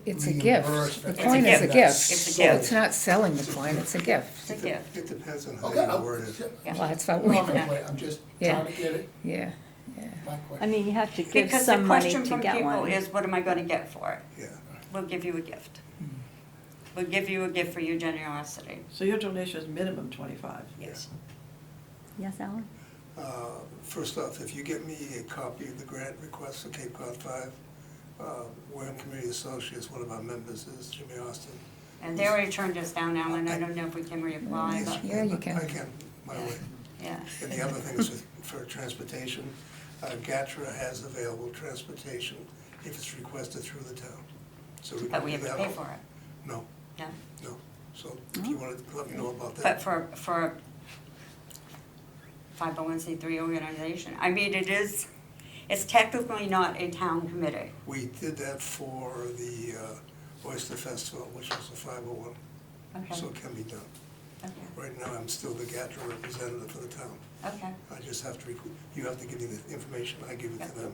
It's a reimburse gift. for The It's a coin is a gift. gift. It's a gift. It's not selling the coin, it's a gift. It's a gift. It depends on how Okay, you word it. Yeah. Well, that's what No, we, I'm just Yeah. trying to get it, yeah. my I question. mean, you have to give Because the some money question to from get people one. is, what am I gonna get for it? Yeah. We'll give you a gift. We'll give you a gift for your generosity. So your donation is minimum 25? Yes. Yes, Alan? First off, if you get me a copy of the grant request for Cape Cod 5, Wareham Community Associates, one of our members is Jimmy Austin. And they already turned us down, Alan. I don't know if we can reapply, but, Yeah, you can. I can, my way. yeah. And the other thing is for transportation, GATRA has available transportation if it's requested through the town. So we But can we do have to that. pay for it, No, no? no. So if you want to let me know about that. But for 501c3 organization, I mean, it's technically not a town committee. We did that for the Oyster Festival, which was a 501, Okay, so it can be done. okay, Right now, I'm still the GATRA representative for the town. okay. I just have to, you have to give me the information, I give it to them,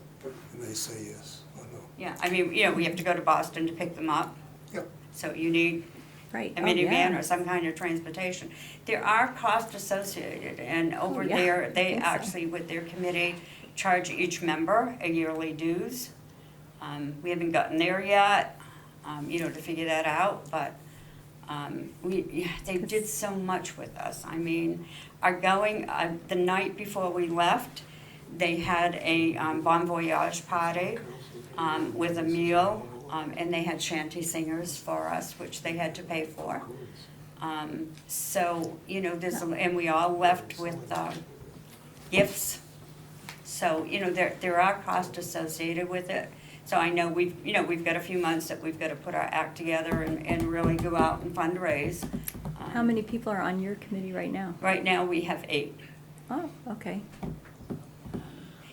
and they say yes or no. Yeah, I mean, you know, we have to go to Boston to pick them up, Yep, so you need Right. a Oh, minivan yeah. or some kind of transportation. There are costs associated, and over yeah, there, I they think so. actually, with their committee, charge each member a yearly dues. We haven't gotten there yet, you know, to figure that out, but they did so much with us. I mean, the night before we left, they had a bon voyage party with a meal, and they had shanty singers for us, which they had to pay for. So, you know, and we all left with gifts. So, you know, there are costs associated with it. So I know we've got a few months that we've got to put our act together and really go out and fundraise. How many people are on your committee right now? Right now, we have 8. Oh, okay.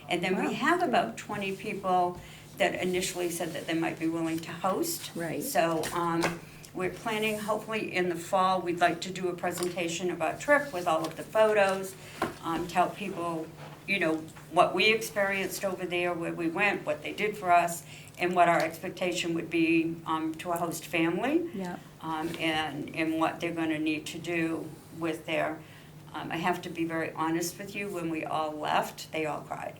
And then Wow. we have about 20 people that initially said that they might be willing to host. Right. So we're planning, hopefully in the fall, we'd like to do a presentation of our trip with all of the photos, tell people, you know, what we experienced over there, where we went, what they did for us, and what our expectation would be to a host family. Yeah. And what they're gonna need to do with their, I have to be very honest with you, when we all left, they all cried.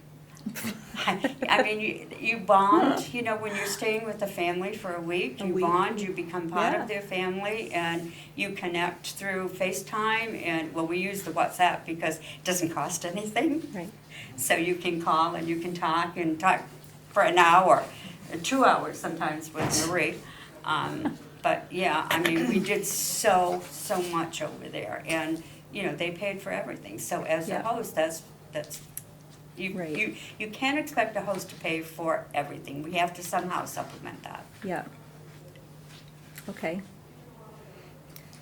I mean, you bond, you know, when you're staying with a family for a week, you bond, you become part Yeah. of their family, and you connect through FaceTime, and, well, we use the WhatsApp because it doesn't cost anything. Right. So you can call and you can talk for an hour, 2 hours sometimes with Marie. But yeah, I mean, we did so much over there, and, you know, they paid for everything. So as a Yeah. host, that's, Right. you can't expect a host to pay for everything. We have to somehow supplement that. Yeah. Okay.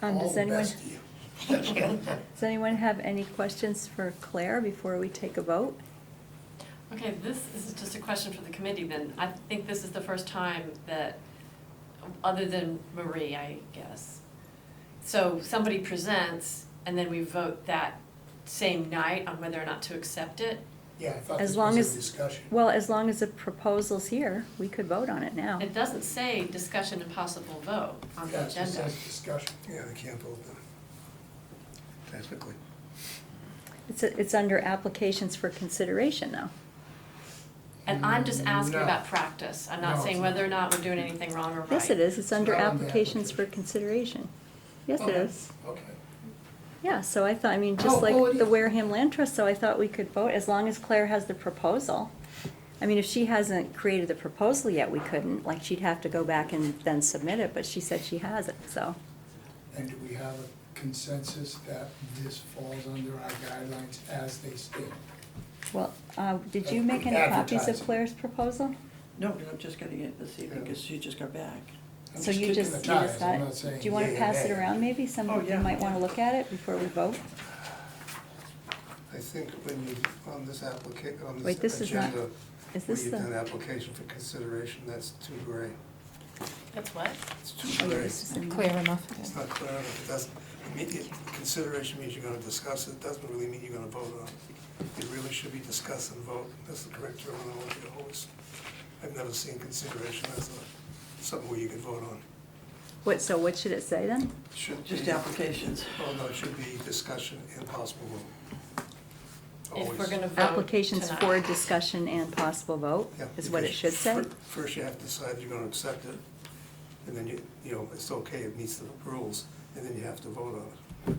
All Does the anyone, best to you. Thank you. does anyone have any questions for Claire before we take a vote? Okay, this is just a question for the committee then. I think this is the first time that, other than Marie, I guess. So somebody presents and then we vote that same night on whether or not to accept it. Yeah, I thought As this long was as- a discussion. Well, as long as the proposal's here, we could vote on it now. It doesn't say discussion and possible vote on the Yeah, it just agenda. says discussion. yeah, they can't vote then, technically. It's under applications for consideration though. And I'm just asking No. about practice. I'm No, not it's saying not. whether or not we're doing anything wrong or right. Yes, it is. It's under not on the applications for application. consideration. Yes, it Okay, is. Okay. Yeah, so I thought, I mean, Oh, just like well, the yeah. Wareham Land Trust, so I thought we could vote, as long as Claire has the proposal. I mean, if she hasn't created the proposal yet, we couldn't, like, she'd have to go back and then submit it, but she said she has it, so. And do we have a consensus that this falls under our guidelines as they stand? Well, did you make any copies of Advertising. Claire's proposal? No, but I'm just getting it this evening, because she just got back. I'm So you kicking just, the you tires, just got I'm not it? saying Do you wanna yea or pass it nay. around maybe? Some Oh, of you yeah, might wanna yeah. look at it before we vote? I think when you, on this on Wait, this this is not- agenda, Is where this you've the? done application for consideration, that's too gray. That's what? It's too Oh, yeah, gray. this is in- Clear enough. It's not clear enough, it doesn't, consideration means you're gonna discuss it, doesn't really mean you're gonna vote on it. It really should be discuss and vote, that's the correct terminology always. I've never seen consideration as something where you can vote on. So what should it say then? Should Just be, applications. oh no, it should be discussion and possible vote. If we're Always. gonna vote Applications for tonight. discussion and possible vote, Yeah, is what it because should say? First you have to decide if you're gonna accept it, and then you know, it's okay, it meets the rules, and then you have to vote on it.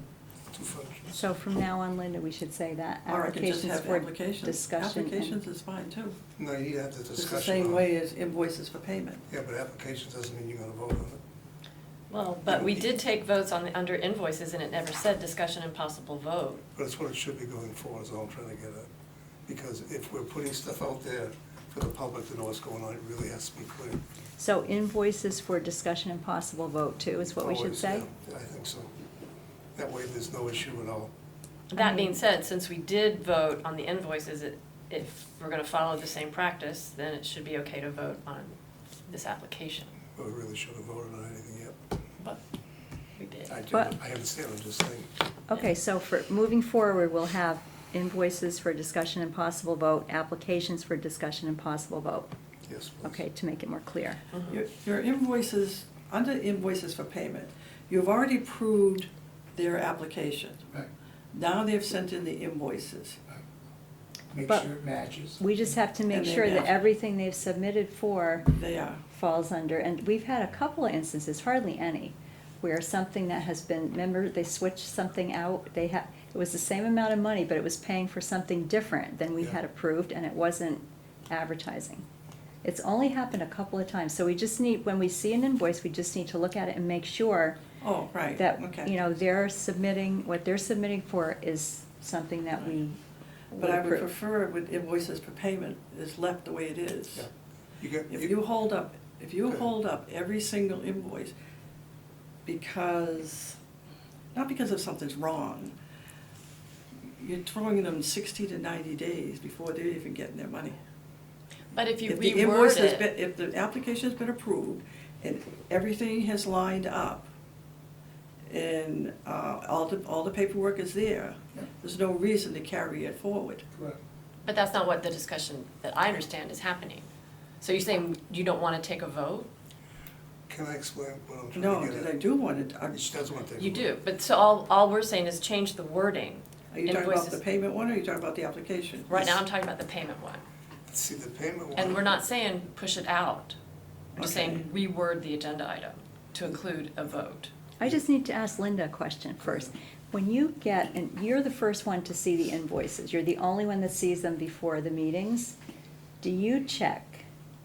Two functions. So from now on, Linda, we should say that, Or I could just applications have for applications. discussion Applications and, is fine too. No, you have the It's discussion. the same on it. way as invoices for payment. Yeah, but applications doesn't mean you're gonna vote on it. Well, but we did take votes on under invoices and it never said discussion and possible vote. But it's what it should be going forward, is all I'm trying to get at. Because if we're putting stuff out there for the public to know what's going on, it really has to be clear. So invoices for discussion and possible vote too, is what we should Always, say? yeah, I think so. That way there's no issue at all. That being said, since we did vote on the invoices, if we're gonna follow the same practice, then it should be okay to vote on this application, But we really should have voted on anything yet. but we did. But- I understand, I'm just saying. Okay, so for, moving forward, we'll have invoices for discussion and possible vote, applications for discussion and possible vote. Yes, please. Okay, to make it more clear. Your invoices, under invoices for payment, you've already approved their application. Right, Now they've sent in the invoices. right. Make But- sure it matches. We just have to make And they sure that match. everything they've submitted for They are. falls under, and we've had a couple of instances, hardly any, where something that has been, remember, they switched something out, it was the same amount of money, but it was paying for something different than we Yeah. had approved, and it wasn't advertising. It's only happened a couple of times, so we just need, when we see an invoice, we just need to look at it and make sure Oh, right, that, okay. you know, what they're submitting for is something that we But I would approve. prefer with invoices for payment is left the way it is. Yeah. You get, If you hold up Okay. every single invoice because, not because of something's wrong, you're throwing them 60 to 90 days before they're even getting their money. But if you If the invoice reword has it, been, if the application's been approved and everything has lined up and all the paperwork is there, Yeah. there's no reason to carry it forward. Correct. but that's not what the discussion that I understand is happening. So you're saying you don't wanna take a vote? can I explain what I'm trying No, to get that at? I do want to, She doesn't want to take a You vote. do, but so all we're saying is change the wording. are you talking about the Invoices. payment one or are you talking about the application? Right now, I'm talking about the payment one. See, the payment one. And we're not saying push it out. We're just Okay. saying reword the agenda item to include a vote. I just need to ask Linda a question first. When you get, and you're the first one to see the invoices, you're the only one that sees them before the meetings, do you check?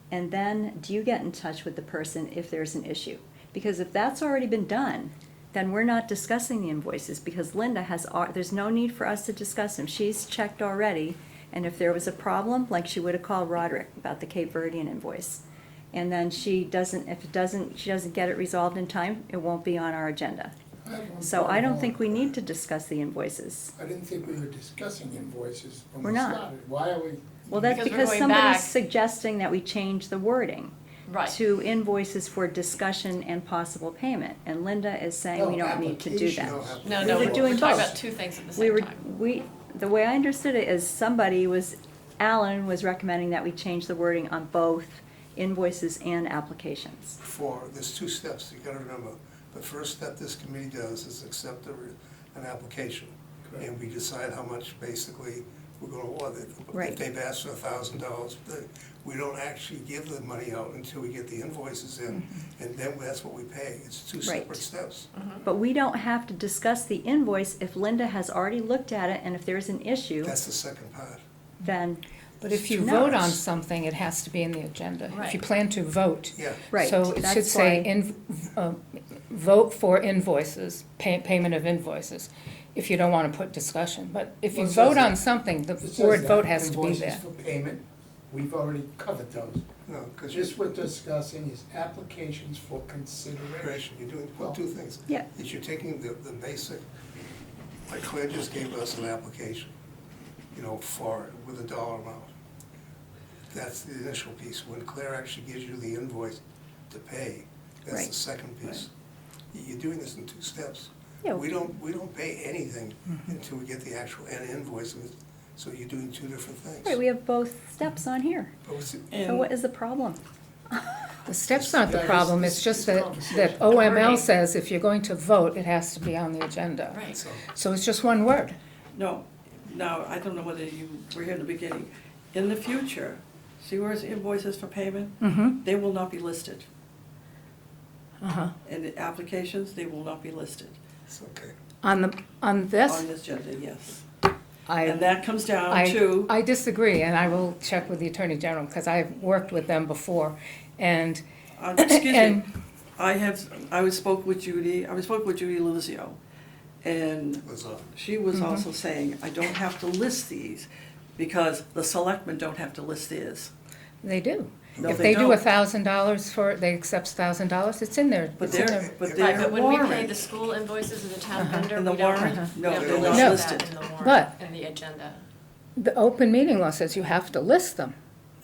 And then do you get in touch with the person if there's an issue? Because if that's already been done, then we're not discussing the invoices because Linda there's no need for us to discuss them. She's checked already, and if there was a problem, like she would have called Roderick about the Cape Verdean invoice. And then she doesn't get it resolved in time, it won't be on our agenda. I have one So I don't problem. think we need to discuss the invoices. I didn't think we were discussing invoices when We're we not. started. Why are we? Well, that's Because we're because going somebody's back. suggesting that we change the wording Right. to invoices for discussion and possible payment. And Linda is saying we No, don't need to do that. applications. No, We no, were we're doing talking both. about two things at the We same were, time. the way I understood it is Alan was recommending that we change the wording on both invoices and applications. There's two steps, you gotta remember. The first step this committee does is accept an application. Correct. And we decide how much basically we're gonna award. Right. If they've asked for $1,000, we don't actually give the money out until we get the invoices in, and then that's what we pay. It's two Mm-hmm. Right. separate steps. But we don't have to discuss the invoice if Linda has already looked at it, and if there's an issue, That's the second part. then, But if you No. vote on something, it has to be in the agenda. If you Right. plan to vote. Yeah. right, So it should that's say, why. vote for invoices, payment of invoices, if you don't want to put discussion. But if you Well, it says vote on that- something, the It says word that vote has to be invoices there. for payment, we've already covered those. No, because Just what we're discussing is applications for consideration. you're doing, well, two things. Yeah. Is you're taking the basic, like Claire just gave us an application, with a dollar amount. That's the initial piece. When Claire actually gives you the invoice to pay, that's Right. the second piece. You're doing this in two steps. Yeah. We don't pay anything until we get the actual end invoice, so you're doing two different things. Right, we have both steps on here. But what's it- So And- what is the problem? The steps aren't the Yeah, problem, it's- it's just it's that conversation. OML Wording. says if you're going to vote, it has to be on the agenda. Right. so- So it's just one word. No, now, I don't know whether you were here in the beginning. In the future, see where it's invoices for payment? Mm-hmm. They will not be listed. Uh-huh. And the applications, they will not be listed It's okay. On this, on this agenda, yes. I. And that comes down to, I disagree, and I will check with the Attorney General, because I've worked with them before, and. excuse me, and- I spoke with Judy Luzio, and Was, she was also saying, I don't have to list these, because the selectmen don't have to list theirs. They do. No, If they they do don't. $1,000 for, they accept $1,000, it's in there. But It's in they're, there. but Right, they're but when we pay warrant. the school invoices of the town vendor, In the we don't, warrant? we No, don't they're list not that listed. in the warrant, But- in the agenda. The open meeting law says you have to list them.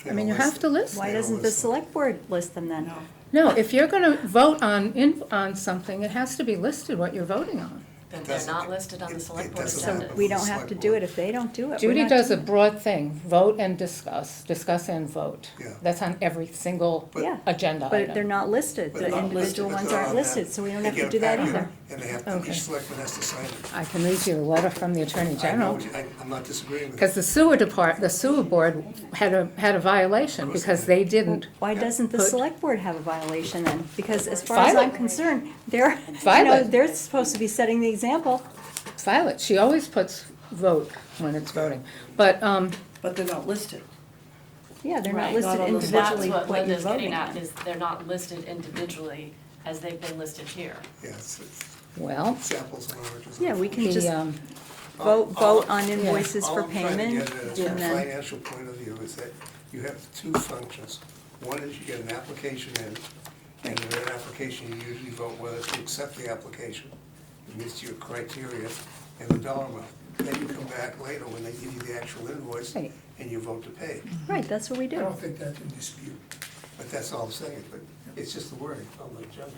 They I mean, don't you have list to it. list Why They don't doesn't the list them. select board list them then? No. No, if you're gonna vote on something, it has to be listed what you're voting on. Then they're doesn't- not listed on the it select board doesn't So agenda. happen. we don't have to do it if they don't do it. We're Judy not does a doing it. broad thing, vote and discuss and vote. Yeah. That's on every single Yeah, agenda but item. they're not listed, But the not listed, individual but ones they're aren't on that. listed, so we don't They have to get a do that packet, either. And they have to, Okay. each selectman has to sign it. I can read you a letter from the Attorney I know, General. I'm not disagreeing with you. Because the sewer board had a violation Of course because they they didn't. Why doesn't the Put- select board have a violation then? Because as far as File I'm it. concerned, they're, you File know, it. they're supposed to be setting the example. File it. She always puts vote when it's voting. But, But they're not listed. Yeah, they're not Right. listed Not on the- individually That's what what you're Linda's voting getting at, on. is they're not listed individually as they've been listed here. Yeah, it's well, apples and oranges. Yeah, we can the, just All- vote on all- invoices all for I'm trying to payment. get at is and from a then- financial point of view is that you have two functions. One is you get an application in, and in an application, you usually vote whether to accept the application. It meets your criteria and the dollar amount. Then you come back later when they give you the actual invoice, Right. and you vote to pay. Right, that's what we I do. don't think that's in dispute. But that's all I'm saying, but it's just the wording on the agenda.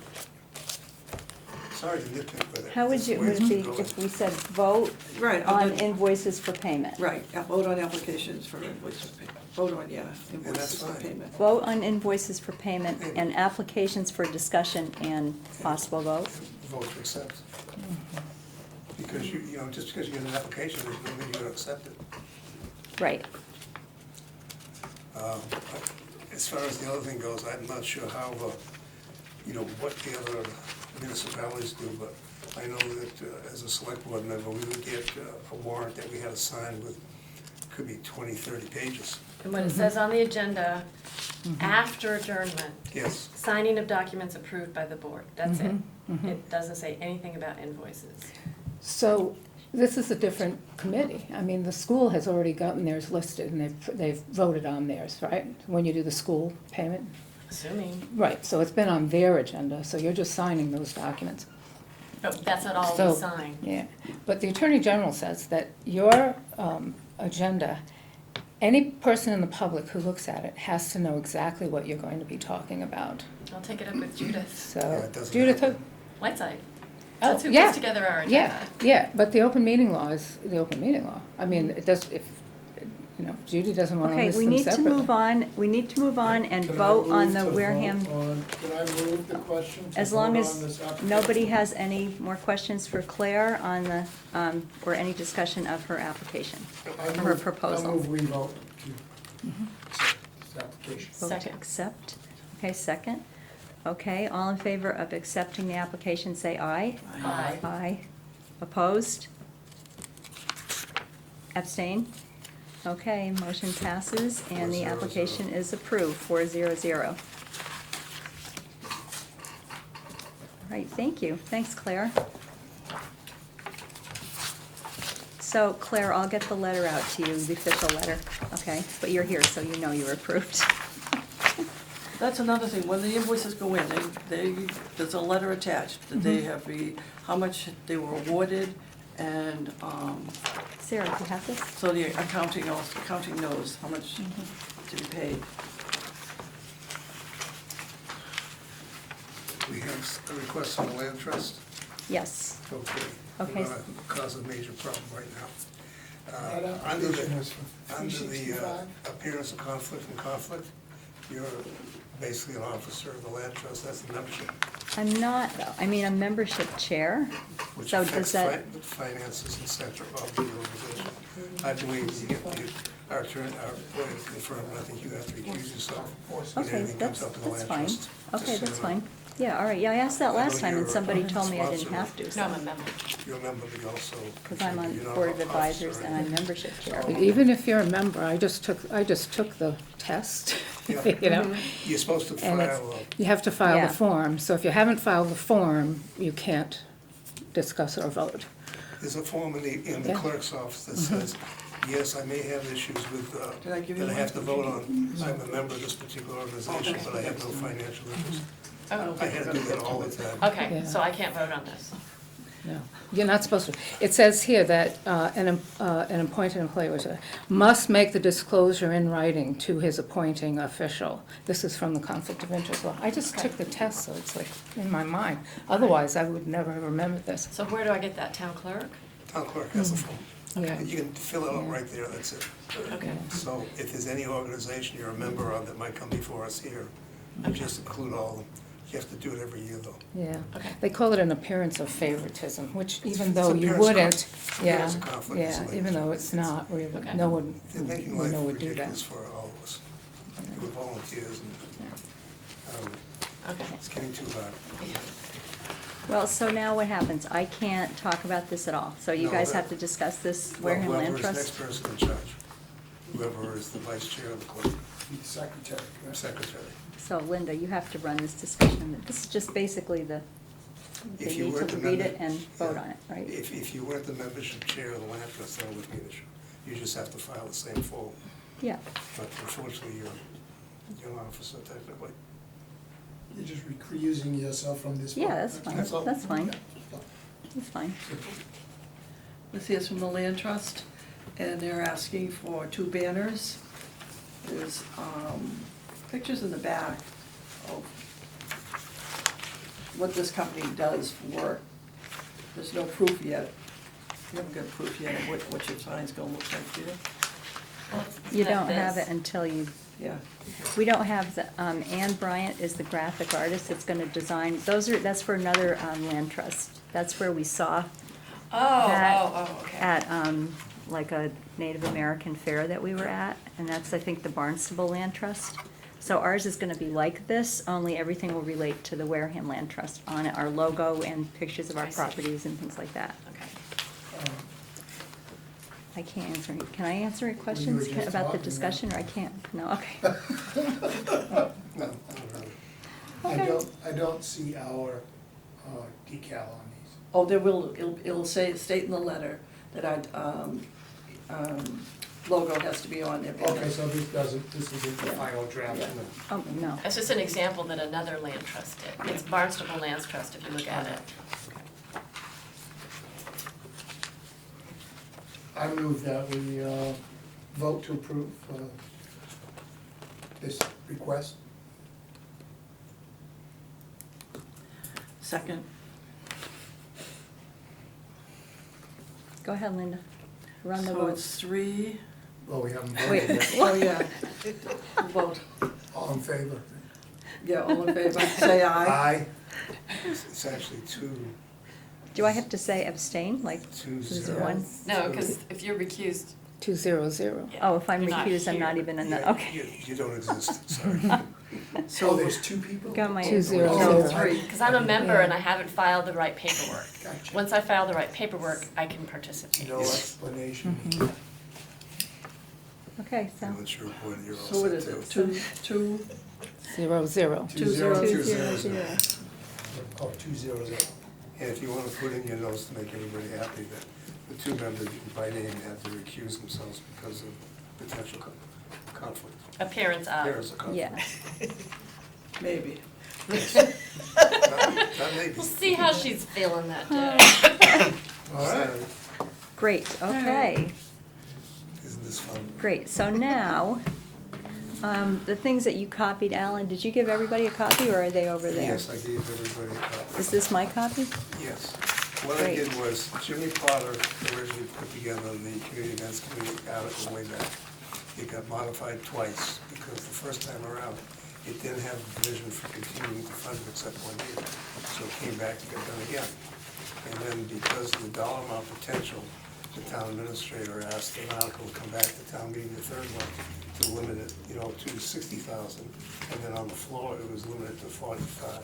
Sorry to nitpick, but How would that's you, the way would it's it be going. if we said vote Right, on the- invoices for payment? Right, vote on applications for invoices payment. Vote on, yeah, that's invoices for fine. payment. Vote on invoices for payment and applications for discussion and possible vote. Vote to accept. Because you know, just because you get an application, doesn't mean you're gonna accept it. Right. As far as the other thing goes, I'm not sure how, you know, what the other municipalities do, but I know that as a select board member, we would get a warrant that we had to sign with, could be 20, 30 pages. And when it says on the agenda, after adjournment, Yes, signing of documents approved by the board, that's it. Mm-hmm. It doesn't say anything about invoices. so this is a different committee. I mean, the school has already gotten theirs listed and they've voted on theirs, right? When you do the school payment? Assuming, Right, so it's been on their agenda, so you're just signing those documents. but that's not all So- we sign. Yeah, but the Attorney General says that your agenda, any person in the public who looks at it has to know exactly what you're going to be talking about. I'll take it up with Judith, Yeah, So, it doesn't Judith, happen. Whiteside. oh, That's who yeah, puts together our yeah, agenda. yeah, but the open meeting law is the open meeting law. I mean, it does, if, you know, Judy doesn't want to Okay, list we them need to separately. move on, we need to move on and Can I vote on move the to vote Wareham. Can I move the question to As vote long on as this application? nobody has any more questions for Claire on the, or any discussion of her application, I or her move- proposal. I move we vote to accept this application. Vote to Second. accept. Okay, second. Okay, all in favor of accepting the application, say aye. Aye. Aye. Opposed? Abstain? Okay, motion passes and the 400. application is approved, 400. All right, thank you. Thanks, Claire. So Claire, I'll get the letter out to you, the official letter, okay? But you're here, so you know you're approved. That's another thing, when the invoices go in, there's a letter attached, that they have how much they were awarded, and, Sarah, do you have this? so the accounting knows how much to be paid. We have a request from the land trust. Yes. Okay. Okay. We're gonna cause a major problem right now. That Under application was the, for under the 365? appearance of conflict, you're basically an officer of the land trust, that's the membership, I'm not, though. I mean, I'm membership chair. which So affects does that, finances, et cetera, of the organization. I believe you get our attorney, our lawyer to confirm, and I think you have to recuse yourself when okay, anything comes up in the that's land fine. trust. Okay, Just so that's you know. fine. Yeah, all right. Yeah, I asked that I know last time and you're somebody a told me I didn't sponsor. have to, No, so. I'm a member. You're a member, but you also. Because I'm on you're not Board an of Advisors officer and I'm membership chair. But even if you're a member, I just took the test, Yeah. you know? You're supposed to And it's, file, you have to file Yeah. the form, so if you haven't filed the form, you can't discuss or vote. there's a form in the Yeah. clerk's office that says Yes, I may have issues with, Did I give you that I one? have to vote on. I'm a member of this particular organization, Okay. but I have no financial interest. I don't I think had we're to do gonna that get all to the it. time. Okay, Yeah. so I can't vote on this. No, you're not supposed to. It says here that an appointed employee must make the disclosure in writing to his appointing official. This is from the conflict of interest law. I just took the test, so it's like in my mind. Otherwise, I would never have remembered this. So where do I get that, town clerk? Town clerk has the form. Yeah. You can fill it out Yeah. right there, that's it. Okay. So if there's any organization you're a member of that might come before us here, you just include all of them. You have to do it every year, though. Yeah. Okay. They call it an appearance of favoritism, which even It's though you appearance wouldn't, of- yeah, appearance of conflict, yeah, isn't it? even though it's not really, Okay. no one They're making we life know would do ridiculous that. for all of us. We're volunteers, and Okay. it's getting too hard. Well, so now what happens? I can't talk about this at all. So you No, guys that- have to discuss this Well, Wareham Land whoever is Trust? next person in charge, whoever is the vice chair of the club, Be the secretary, correct? secretary. So Linda, you have to run this discussion. This is just basically they If you need were to the read member- it and vote yeah. on it, right? If you weren't the membership chair of the land trust, that would be an issue. You just have to file the same form, Yeah, but unfortunately, you're an officer technically. You're just recusing yourself from this. Yeah, vote. that's fine. That's all. That's fine. Yeah. it's fine. This is from the Land Trust, and they're asking for 2 banners. There's pictures in the back of what this company does for work. There's no proof yet. You haven't got proof yet of what your sign's gonna look like, do you? You Isn't that don't have this? it until you, Yeah. we don't have the, Ann Bryant is the graphic artist that's gonna design, that's for another, land trust. That's where we saw that okay. at, like a Native American fair that we were at, and that's, I think, the Barnstable Land Trust. So ours is gonna be like this, only everything will relate to the Wareham Land Trust on it, our logo and pictures of our I see. properties and things like that. Okay. I can't answer any, can I answer any questions just about the talking, discussion, or I can't? No, okay. No, I don't really. I don't see our decal on these. Oh, there will, it'll state in the letter that our logo has to be on there. Okay, so this isn't the final draft. Yeah. Oh, no. That's just an example that another land trust did. It's Barnstable Land Trust, if you look at it. I move that we vote to approve this request. Second. Go ahead, Linda. Run the So vote. it's 3, Well, we haven't Wait. voted yet. oh yeah. Vote. All in favor? Yeah, all in favor, say aye. Aye. It's actually two Do I have to say abstain, like, zero. is it one? No, because if you're recused, 200. yeah, Oh, if I'm you're not recused, I'm not here. even in the, Yeah, okay. You don't exist, sorry. So there's 2 people? Got my. 200. Oh, So 3. Because I'm a member and I haven't filed the right paperwork. Gotcha. Once I file the right paperwork, I can participate. No explanation. Okay, so. Once you're appointed, you're all So what set is it, too. 2? 00. 200. Oh, 200. And if you want to put in your notes to make everybody happy that the 2 members by name have to recuse themselves because of potential conflict. Appearance There of. is a conflict. Yeah, Maybe. Not maybe. We'll see how she's feeling that day. All right. great, okay, Isn't this fun? great. So now, the things that you copied, Alan, did you give everybody a copy, or are they over there? Yes, I gave everybody a copy. Is this my copy? Yes. What I Great. did was, Jimmy Potter originally put together the community events committee article way back. It got modified twice, because the first time around, it didn't have a provision for continuing to fund it except 1 year. So it came back and got done again. And then because of the dollar amount potential, the town administrator asked an article to come back to town meeting the third one to limit it, to 60,000. And then on the floor, it was limited to 45.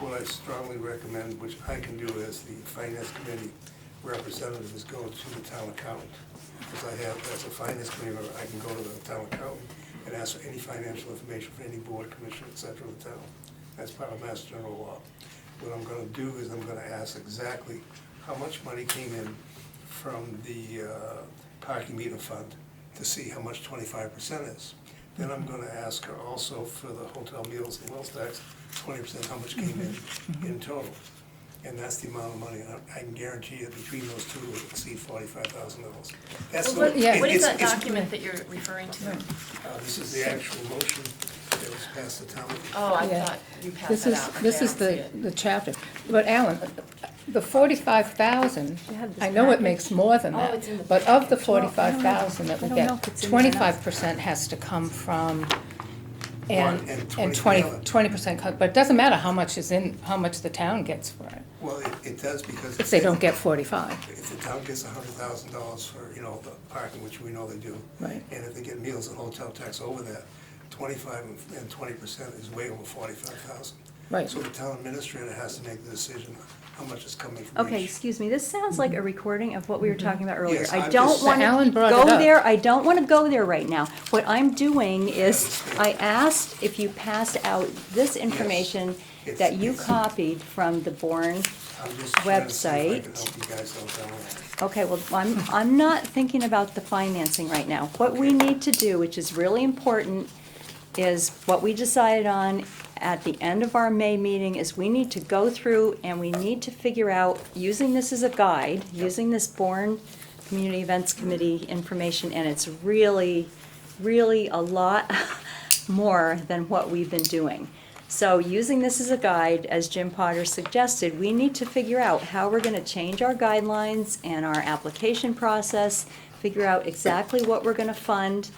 What I strongly recommend, which I can do as the finance committee representative, is go to the town accountant. Because I have, as a finance committee member, I can go to the town accountant and ask for any financial information for any board, commission, et cetera, of the town. That's part of Mass General Law. What I'm gonna do is I'm gonna ask exactly how much money came in from the parking meter fund to see how much 25% is. Then I'm gonna ask her also for the hotel meals and wheels tax, 20%, how much came in total. And that's the amount of money. I can guarantee you between those two, it will exceed $45,000. That's Well, what- yeah. what is that it's- document that you're referring to? This is the actual motion that was passed the town. Oh, I Yeah. thought you passed This that is, out. Okay, this I is don't see it. the chapter. But Alan, the 45,000, You have this I know it package? makes more than Oh, that. it's in the But of the Well, I don't know. 45,000 that I we don't get, know if it's in there or not. 25% has to come from, and, One, and 20% cut, but it doesn't matter how much is in, how much the town gets for it, Well, it does because. if they don't get 45. If the town gets $100,000 for, the parking, which we know they do. Right. And if they get meals and hotel tax over that, 25 and 20% is way over 45,000. Right. So the town administrator has to make the decision how much is coming from each. Okay, excuse me, this sounds like a recording of what we were talking about earlier. Yes, I I'm don't just- want Alan to brought it go up. there, I don't want to go there right now. What I'm doing is, I asked if you passed out this information It's- that you it's- copied from the Bourne. I'm just trying to see if I website. can help you guys out that way. Okay, well, I'm not thinking about the financing right now. What we need to do, which is really important, is what we decided on at the end of our May meeting, is we need to go through and we need to figure out, using this as a guide, using this Bourne Community Events Committee information, and it's really, really a lot more than what we've been doing. So using this as a guide, as Jim Potter suggested, we need to figure out how we're gonna change our guidelines and our application process, figure out exactly what we're gonna fund.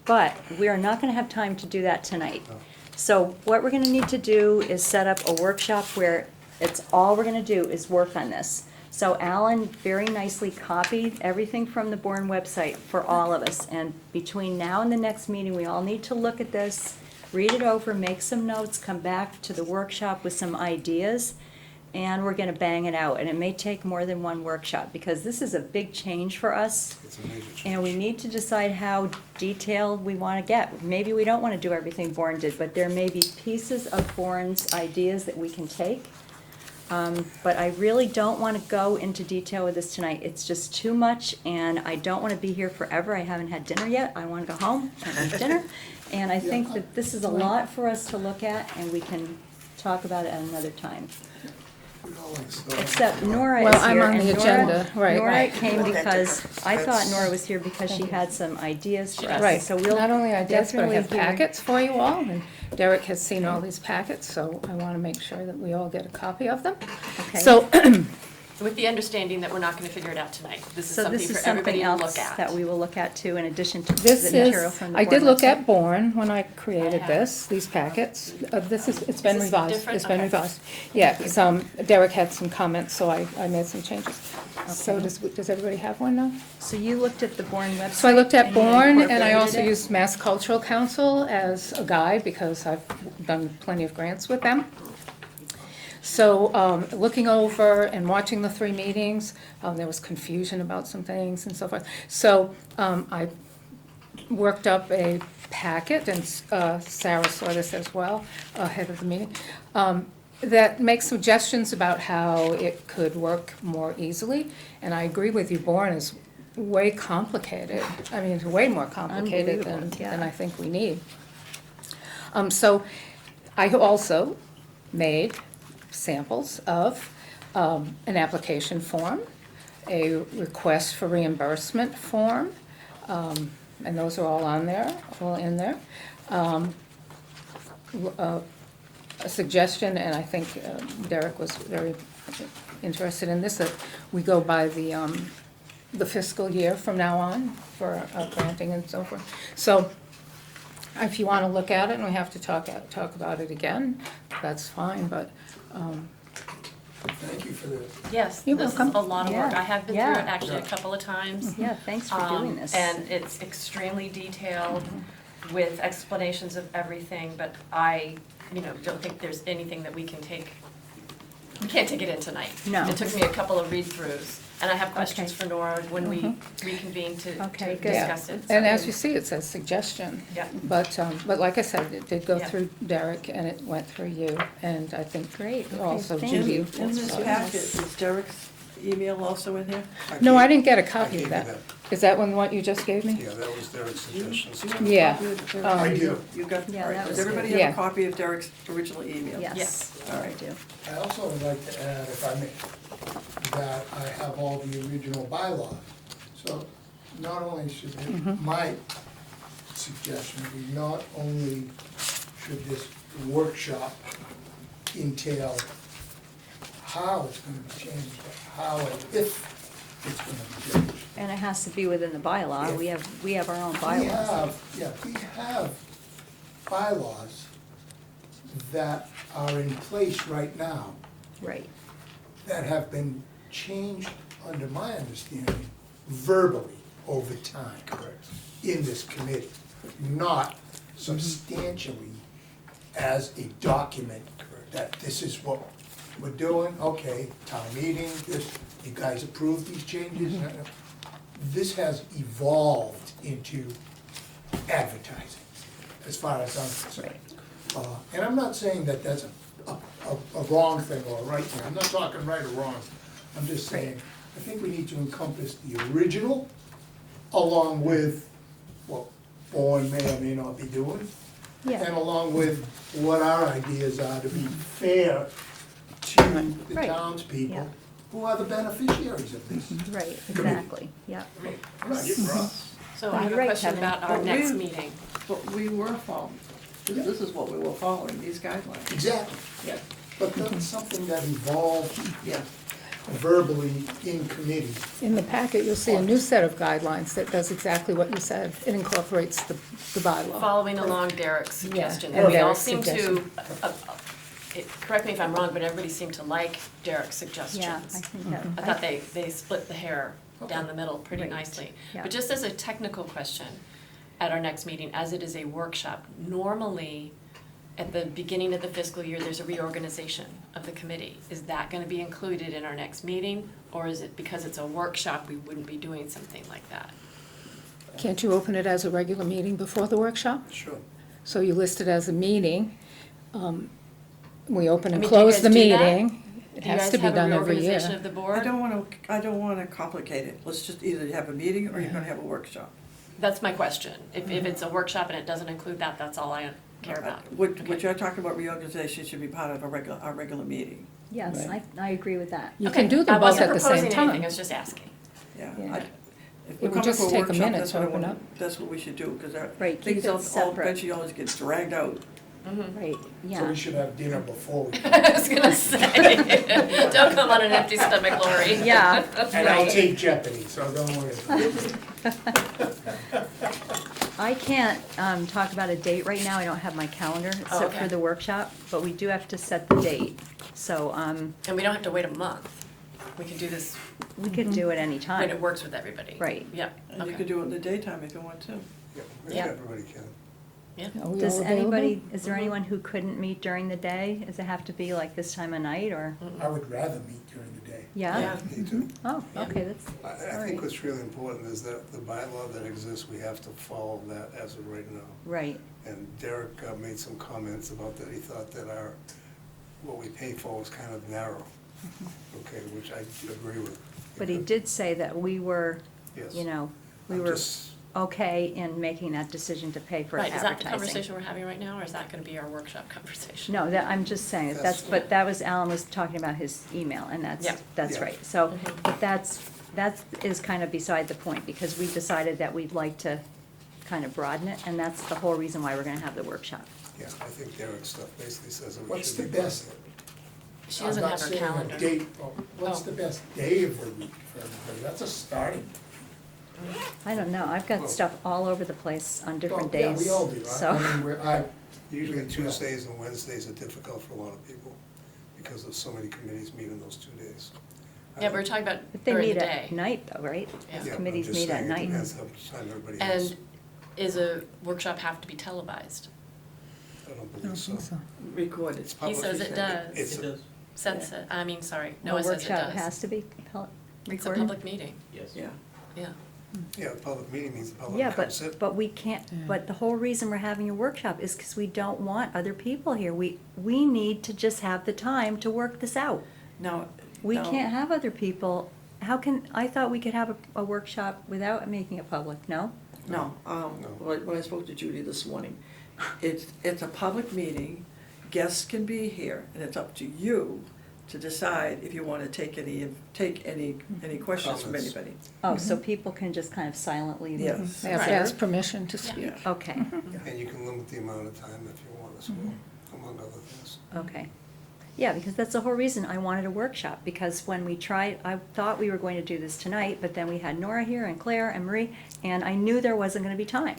But we are not gonna have time to do that tonight. So what we're gonna need to do is set up a workshop where it's all we're gonna do is work on this. So Alan very nicely copied everything from the Bourne website for all of us. And between now and the next meeting, we all need to look at this, read it over, make some notes, come back to the workshop with some ideas, and we're gonna bang it out. And it may take more than one workshop, because this is a big change for us. It's a major change. And we need to decide how detailed we want to get. Maybe we don't want to do everything Bourne did, but there may be pieces of Bourne's ideas that we can take. But I really don't want to go into detail with this tonight. It's just too much, and I don't want to be here forever. I haven't had dinner yet. I want to go home and eat dinner. And I think that this is a lot for us to look at, and we can talk about it at another time. Except Nora Well, is I'm here, on and the agenda, right. Nora Right. came because, I thought Nora was here because she had some ideas for us. Right, So we'll not only ideas, but I definitely have hear- packets for you all, and Derek has seen all these packets, so I want to make sure that we all get a copy of them. Okay. So, With the understanding that we're not gonna figure it out tonight. This is So something this is for everybody something to else look at. that we will look at too, in addition to this the material is, from the I Bourne did look website. at Bourne when I created I have. these packets. This is, it's been this revised, different? it's been Okay. revised. Yeah, because Derek had some comments, so I made some changes. So Okay. does everybody have one now? So you looked at the Bourne website? So I looked at and you Bourne, and I incorporated also it? used Mass Cultural Council as a guide, because I've done plenty of grants with them. So, looking over and watching the 3 meetings, there was confusion about some things and so forth. So, I worked up a packet, and Sarah saw this as well, ahead of the meeting, that makes suggestions about how it could work more easily. And I agree with you, Bourne is way complicated. I mean, it's way more complicated than Unbelievable, yeah. I think we need. So I also made samples of an application form, a request for reimbursement form, and those are all on there, all in there. A suggestion, and I think Derek was very interested in this, that we go by the fiscal year from now on for granting and so forth. So if you want to look at it and we have to talk about it again, that's fine, but, Thank you for that. Yes, You're this is welcome. a lot of work. Yeah, I have been yeah. through it actually a couple of times. Yeah, thanks for doing this. And it's extremely detailed with explanations of everything, but I, don't think there's anything that we can't take it in tonight. No. It took me a couple of read-throughs, and I have questions Okay. for Nora when we reconvene to Okay, good. discuss it. and so- as you see, it says suggestion. Yeah. But like I said, it did go Yeah. through Derek and it went through you, and I think Great, okay, also thank Judy. you. In this also. packet is Derek's email also in here? No, I gave- didn't get a I copy gave of you that. Is that one what you just gave me? Yeah, that was Derek's suggestions. Do you have a Yeah. copy of Derek's I email? do. You got, Yeah, all right, that does was everybody good. have a Yeah. copy of Derek's original email? Yes, Yes. I Alright. do. I also would like to add, if I may, that I have all the original bylaws. So not only should, my suggestion be, not only should this workshop entail how it's gonna be changed, but how and if it's gonna be changed. And it has to be within the bylaw. We have our own bylaws. We have bylaws that are in place right now Right, that have been changed, under my understanding, verbally over time. Correct. In this committee, not substantially as a document that this is what we're doing, okay, town meeting, this, you guys approved these changes. This has evolved into advertising, as far as I'm concerned. And I'm not saying that that's a wrong thing or a right thing, I'm not talking right or wrong. I'm just saying, I think we need to encompass the original along with what Bourne may or may not be doing. And yeah, along with what our ideas are to be fair to the Right. townspeople Yeah. who are the beneficiaries of this. right, exactly, yeah. I'm not getting wrong. So I have a Right, question Kevin. about our But next we- meeting. But we were following, this is what we were following, these guidelines. Exactly, Yeah. but that's something that evolved Yeah. verbally in committee. In the packet, you'll see a new set of guidelines that does exactly what you said. It incorporates the bylaw. Following along Derek's suggestion, and we all Derek's seem to, suggestion. correct me if I'm wrong, but everybody seemed to like Derek's Yeah, I suggestions. think that. I thought they split the hair down Okay. the middle pretty Right. nicely. Yeah. But just as a technical question, at our next meeting, as it is a workshop, normally, at the beginning of the fiscal year, there's a reorganization of the committee. Is that gonna be included in our next meeting, or is it because it's a workshop, we wouldn't be doing something like that? Can't you open it as a regular meeting before the workshop? Sure. So you list it as a meeting. We open I and mean, do you close guys the do that? meeting. It Do you has guys to be have a done every reorganization year. of the board? I don't wanna complicate it, let's just either have a meeting or you're gonna have a workshop. That's my question. If it's a workshop and it doesn't include that, that's all I care about. What Okay. you're talking about reorganization should be part of our regular meeting, Yes, Right. I agree with that. You Okay, can do them both at the same I wasn't proposing anything, time. I was just asking. yeah. Yeah. I- If It we're would coming just for a take a workshop, minute that's to what I open want, up. that's what we should do, because our Right, keep things it all separate. eventually always get dragged out. Right, So yeah. we should have dinner before we. I was gonna say, don't come on an empty stomach, Lori. Yeah, And I'll right. take Jeopardy, so don't worry. I can't talk about a date right now, I don't have my calendar Oh, set okay. for the workshop, but we do have to set the date. So, And we don't have to wait a month. We can do this we could do it when anytime. it works with everybody. Right. Yeah, And you okay. could do it in the daytime if you want to. Yeah, I Yeah. think everybody can. Yeah. Are we Does all anybody, available? is there anyone who couldn't meet during the day? Does it have to be like this time of night, or? I would rather meet during the day. Yeah? Me too. Oh, Yeah. okay, that's, I all think right. what's really important is that the bylaw that exists, we have to follow that as of right now. Right, And Derek made some comments about that, he thought that what we pay for was kind of narrow, okay, which I agree with. but he did say that we were, Yes. you know, we I'm were just- okay in making that decision to pay for Right, is that the advertising. conversation we're having right now, or is that gonna be our workshop conversation? No, that, I'm just saying, that That's- but that was, Alan was talking about his email, and Yeah. that's Yeah. right. So, Mhm. but that is kind of beside the point, because we decided that we'd like to kind of broaden it, and that's the whole reason why we're gonna have the workshop. Yeah, I think Derek's stuff basically says that we What's the should be. best? She doesn't have her I'm not calendar. saying a date, but what's Oh. the best day of the week for everybody? That's a starting. I don't know, I've got Well- stuff all over the place on different Well, days, Yeah, we all do. so. I mean, Usually Tuesdays and Wednesdays are difficult for a lot of people, because there's so many committees meet on those 2 days. Yeah, we were talking about But they during the meet day. at night though, right? Yeah. Yeah, but I'm Committees just meet at saying, night. It depends how much time everybody has. And is a workshop have to be televised? I don't I don't believe so. think so. Recorded. It's He public. says it does. It's a- Says it, I mean, sorry, The Noah says it workshop does. has to be It's a recorded? public meeting, Yeah. yeah. Yeah, a public meeting means the public Yeah, comes in. but we can't, but the whole reason we're having a workshop is because we don't want other people here. We need to just have the time to work this out. Now, We No. can't have other people, how can, I thought we could have a workshop without making it public, no? No, when I spoke to Judy this morning, it's a public meeting, guests can be here, and it's up to you to decide if you want to take any questions from Comments. anybody. Oh, so people can just kind of silently. Yes. They have to Right. ask permission to speak. Yeah. Okay, And you can limit the amount of time if you want as well, among other things. okay. Yeah, because that's the whole reason I wanted a workshop, because when we tried, I thought we were going to do this tonight, but then we had Nora here and Claire and Marie, and I knew there wasn't gonna be time.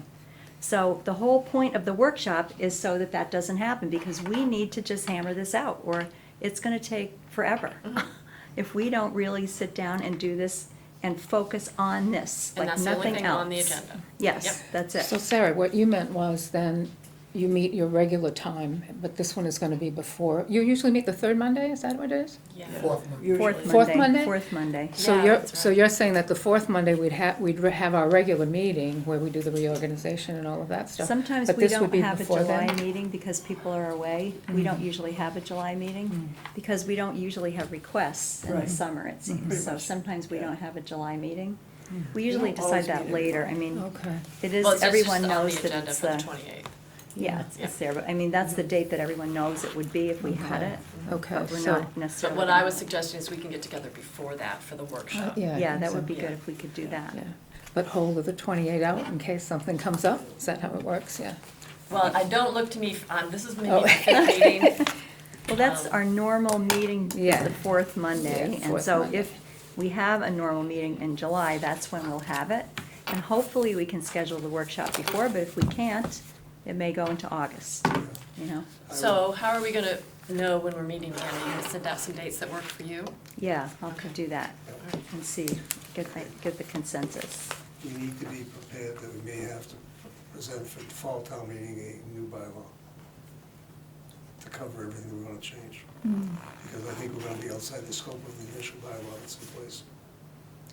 So the whole point of the workshop is so that that doesn't happen, because we need to just hammer this out, or it's gonna take forever. If we don't really sit down and do this and focus on this, And like that's the only nothing thing on the else. agenda. Yes, Yep. that's So it. Sarah, what you meant was then you meet your regular time, but this one is gonna be before, you usually meet the third Monday, is that what it is? Yeah. Fourth one. Usually. Fourth Monday? Fourth Monday. So Yeah, you're, that's so right. you're saying that the fourth Monday we'd have our regular meeting where we do the reorganization and all of that stuff? Sometimes but we this would don't be have a before July then? meeting because people are away. We don't usually have a July meeting, because we don't usually have requests in the Right. summer, it seems. Pretty So much, sometimes we yeah. don't have a July meeting. Mm. We usually don't always decide that meet every later. I month. mean, Okay, it is, Well, it's just everyone on knows the that agenda it's for the the, 28th. yeah, it's there, but I mean, that's the date that everyone knows it would be if we had it. okay, But we're so, not So necessarily. what I was suggesting is we can get together before that for the workshop. yeah. I Yeah, think that so. would be good Yeah. if we could do that. Yeah, but hold of the 28 out in case something comes up, is that how it works, yeah? Well, I don't look to me, this is maybe Oh. a fifth meeting. Well, that's our normal meeting, is Yeah. the fourth Monday, Yeah, and fourth so Monday. if we have a normal meeting in July, that's when we'll have it. And hopefully we can schedule the workshop before, but if we can't, it may go into August, you know? So how are we gonna know when we're meeting again? Are you gonna send out some dates that work for you? Yeah, I'll do that and see, get the consensus. We need to be prepared that we may have to present for the fall town meeting a new bylaw to cover everything we want to change. Because I think we're going to be outside the scope of the initial bylaw that's in place,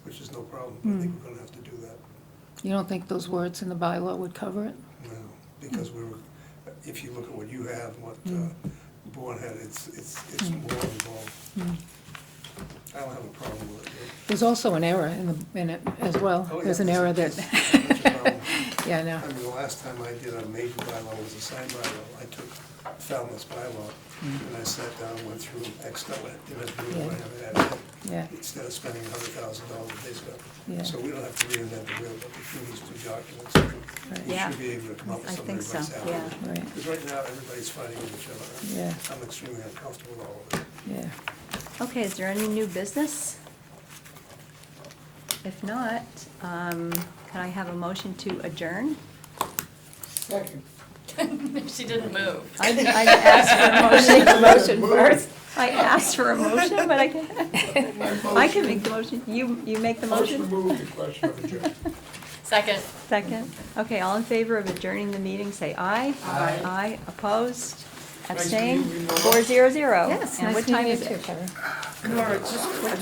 which is no problem, but I think we're going to have to do that. You don't think those words in the bylaw would cover it? No, because if you look at what you have, and what Bourne had, it's more involved. I don't have a problem with it. There's also an error in it as well. Oh, yeah, There's an error it's that, a bunch of problems. yeah, no. I mean, the last time I did a major bylaw was a sign bylaw. I took Falmouth's bylaw, and I sat down, went through, X'd out it, and I Yeah. have it added in, Yeah, instead of spending $100,000 a day stuff. Yeah. So we don't have to reinvent the wheel, but between these two documents, we Yeah. should be able to come up with I something think so, everybody's happy with. right, Because right now, everybody's fighting with each other. Yeah. I'm extremely uncomfortable with all of it. yeah. Okay, is there any new business? If not, can I have a motion to adjourn? Second. She didn't move. I asked for a motion first. I asked for a motion, but I can make the motion. You make the motion? Motion moved, the question of adjournment. Second. Second. Okay, all in favor of adjourning the meeting, say aye. Aye. Aye, opposed, Nice abstained, meeting you, Norma. 4-0-0. Yes, And nice what time meeting is you it? too, Karen. Nora, What time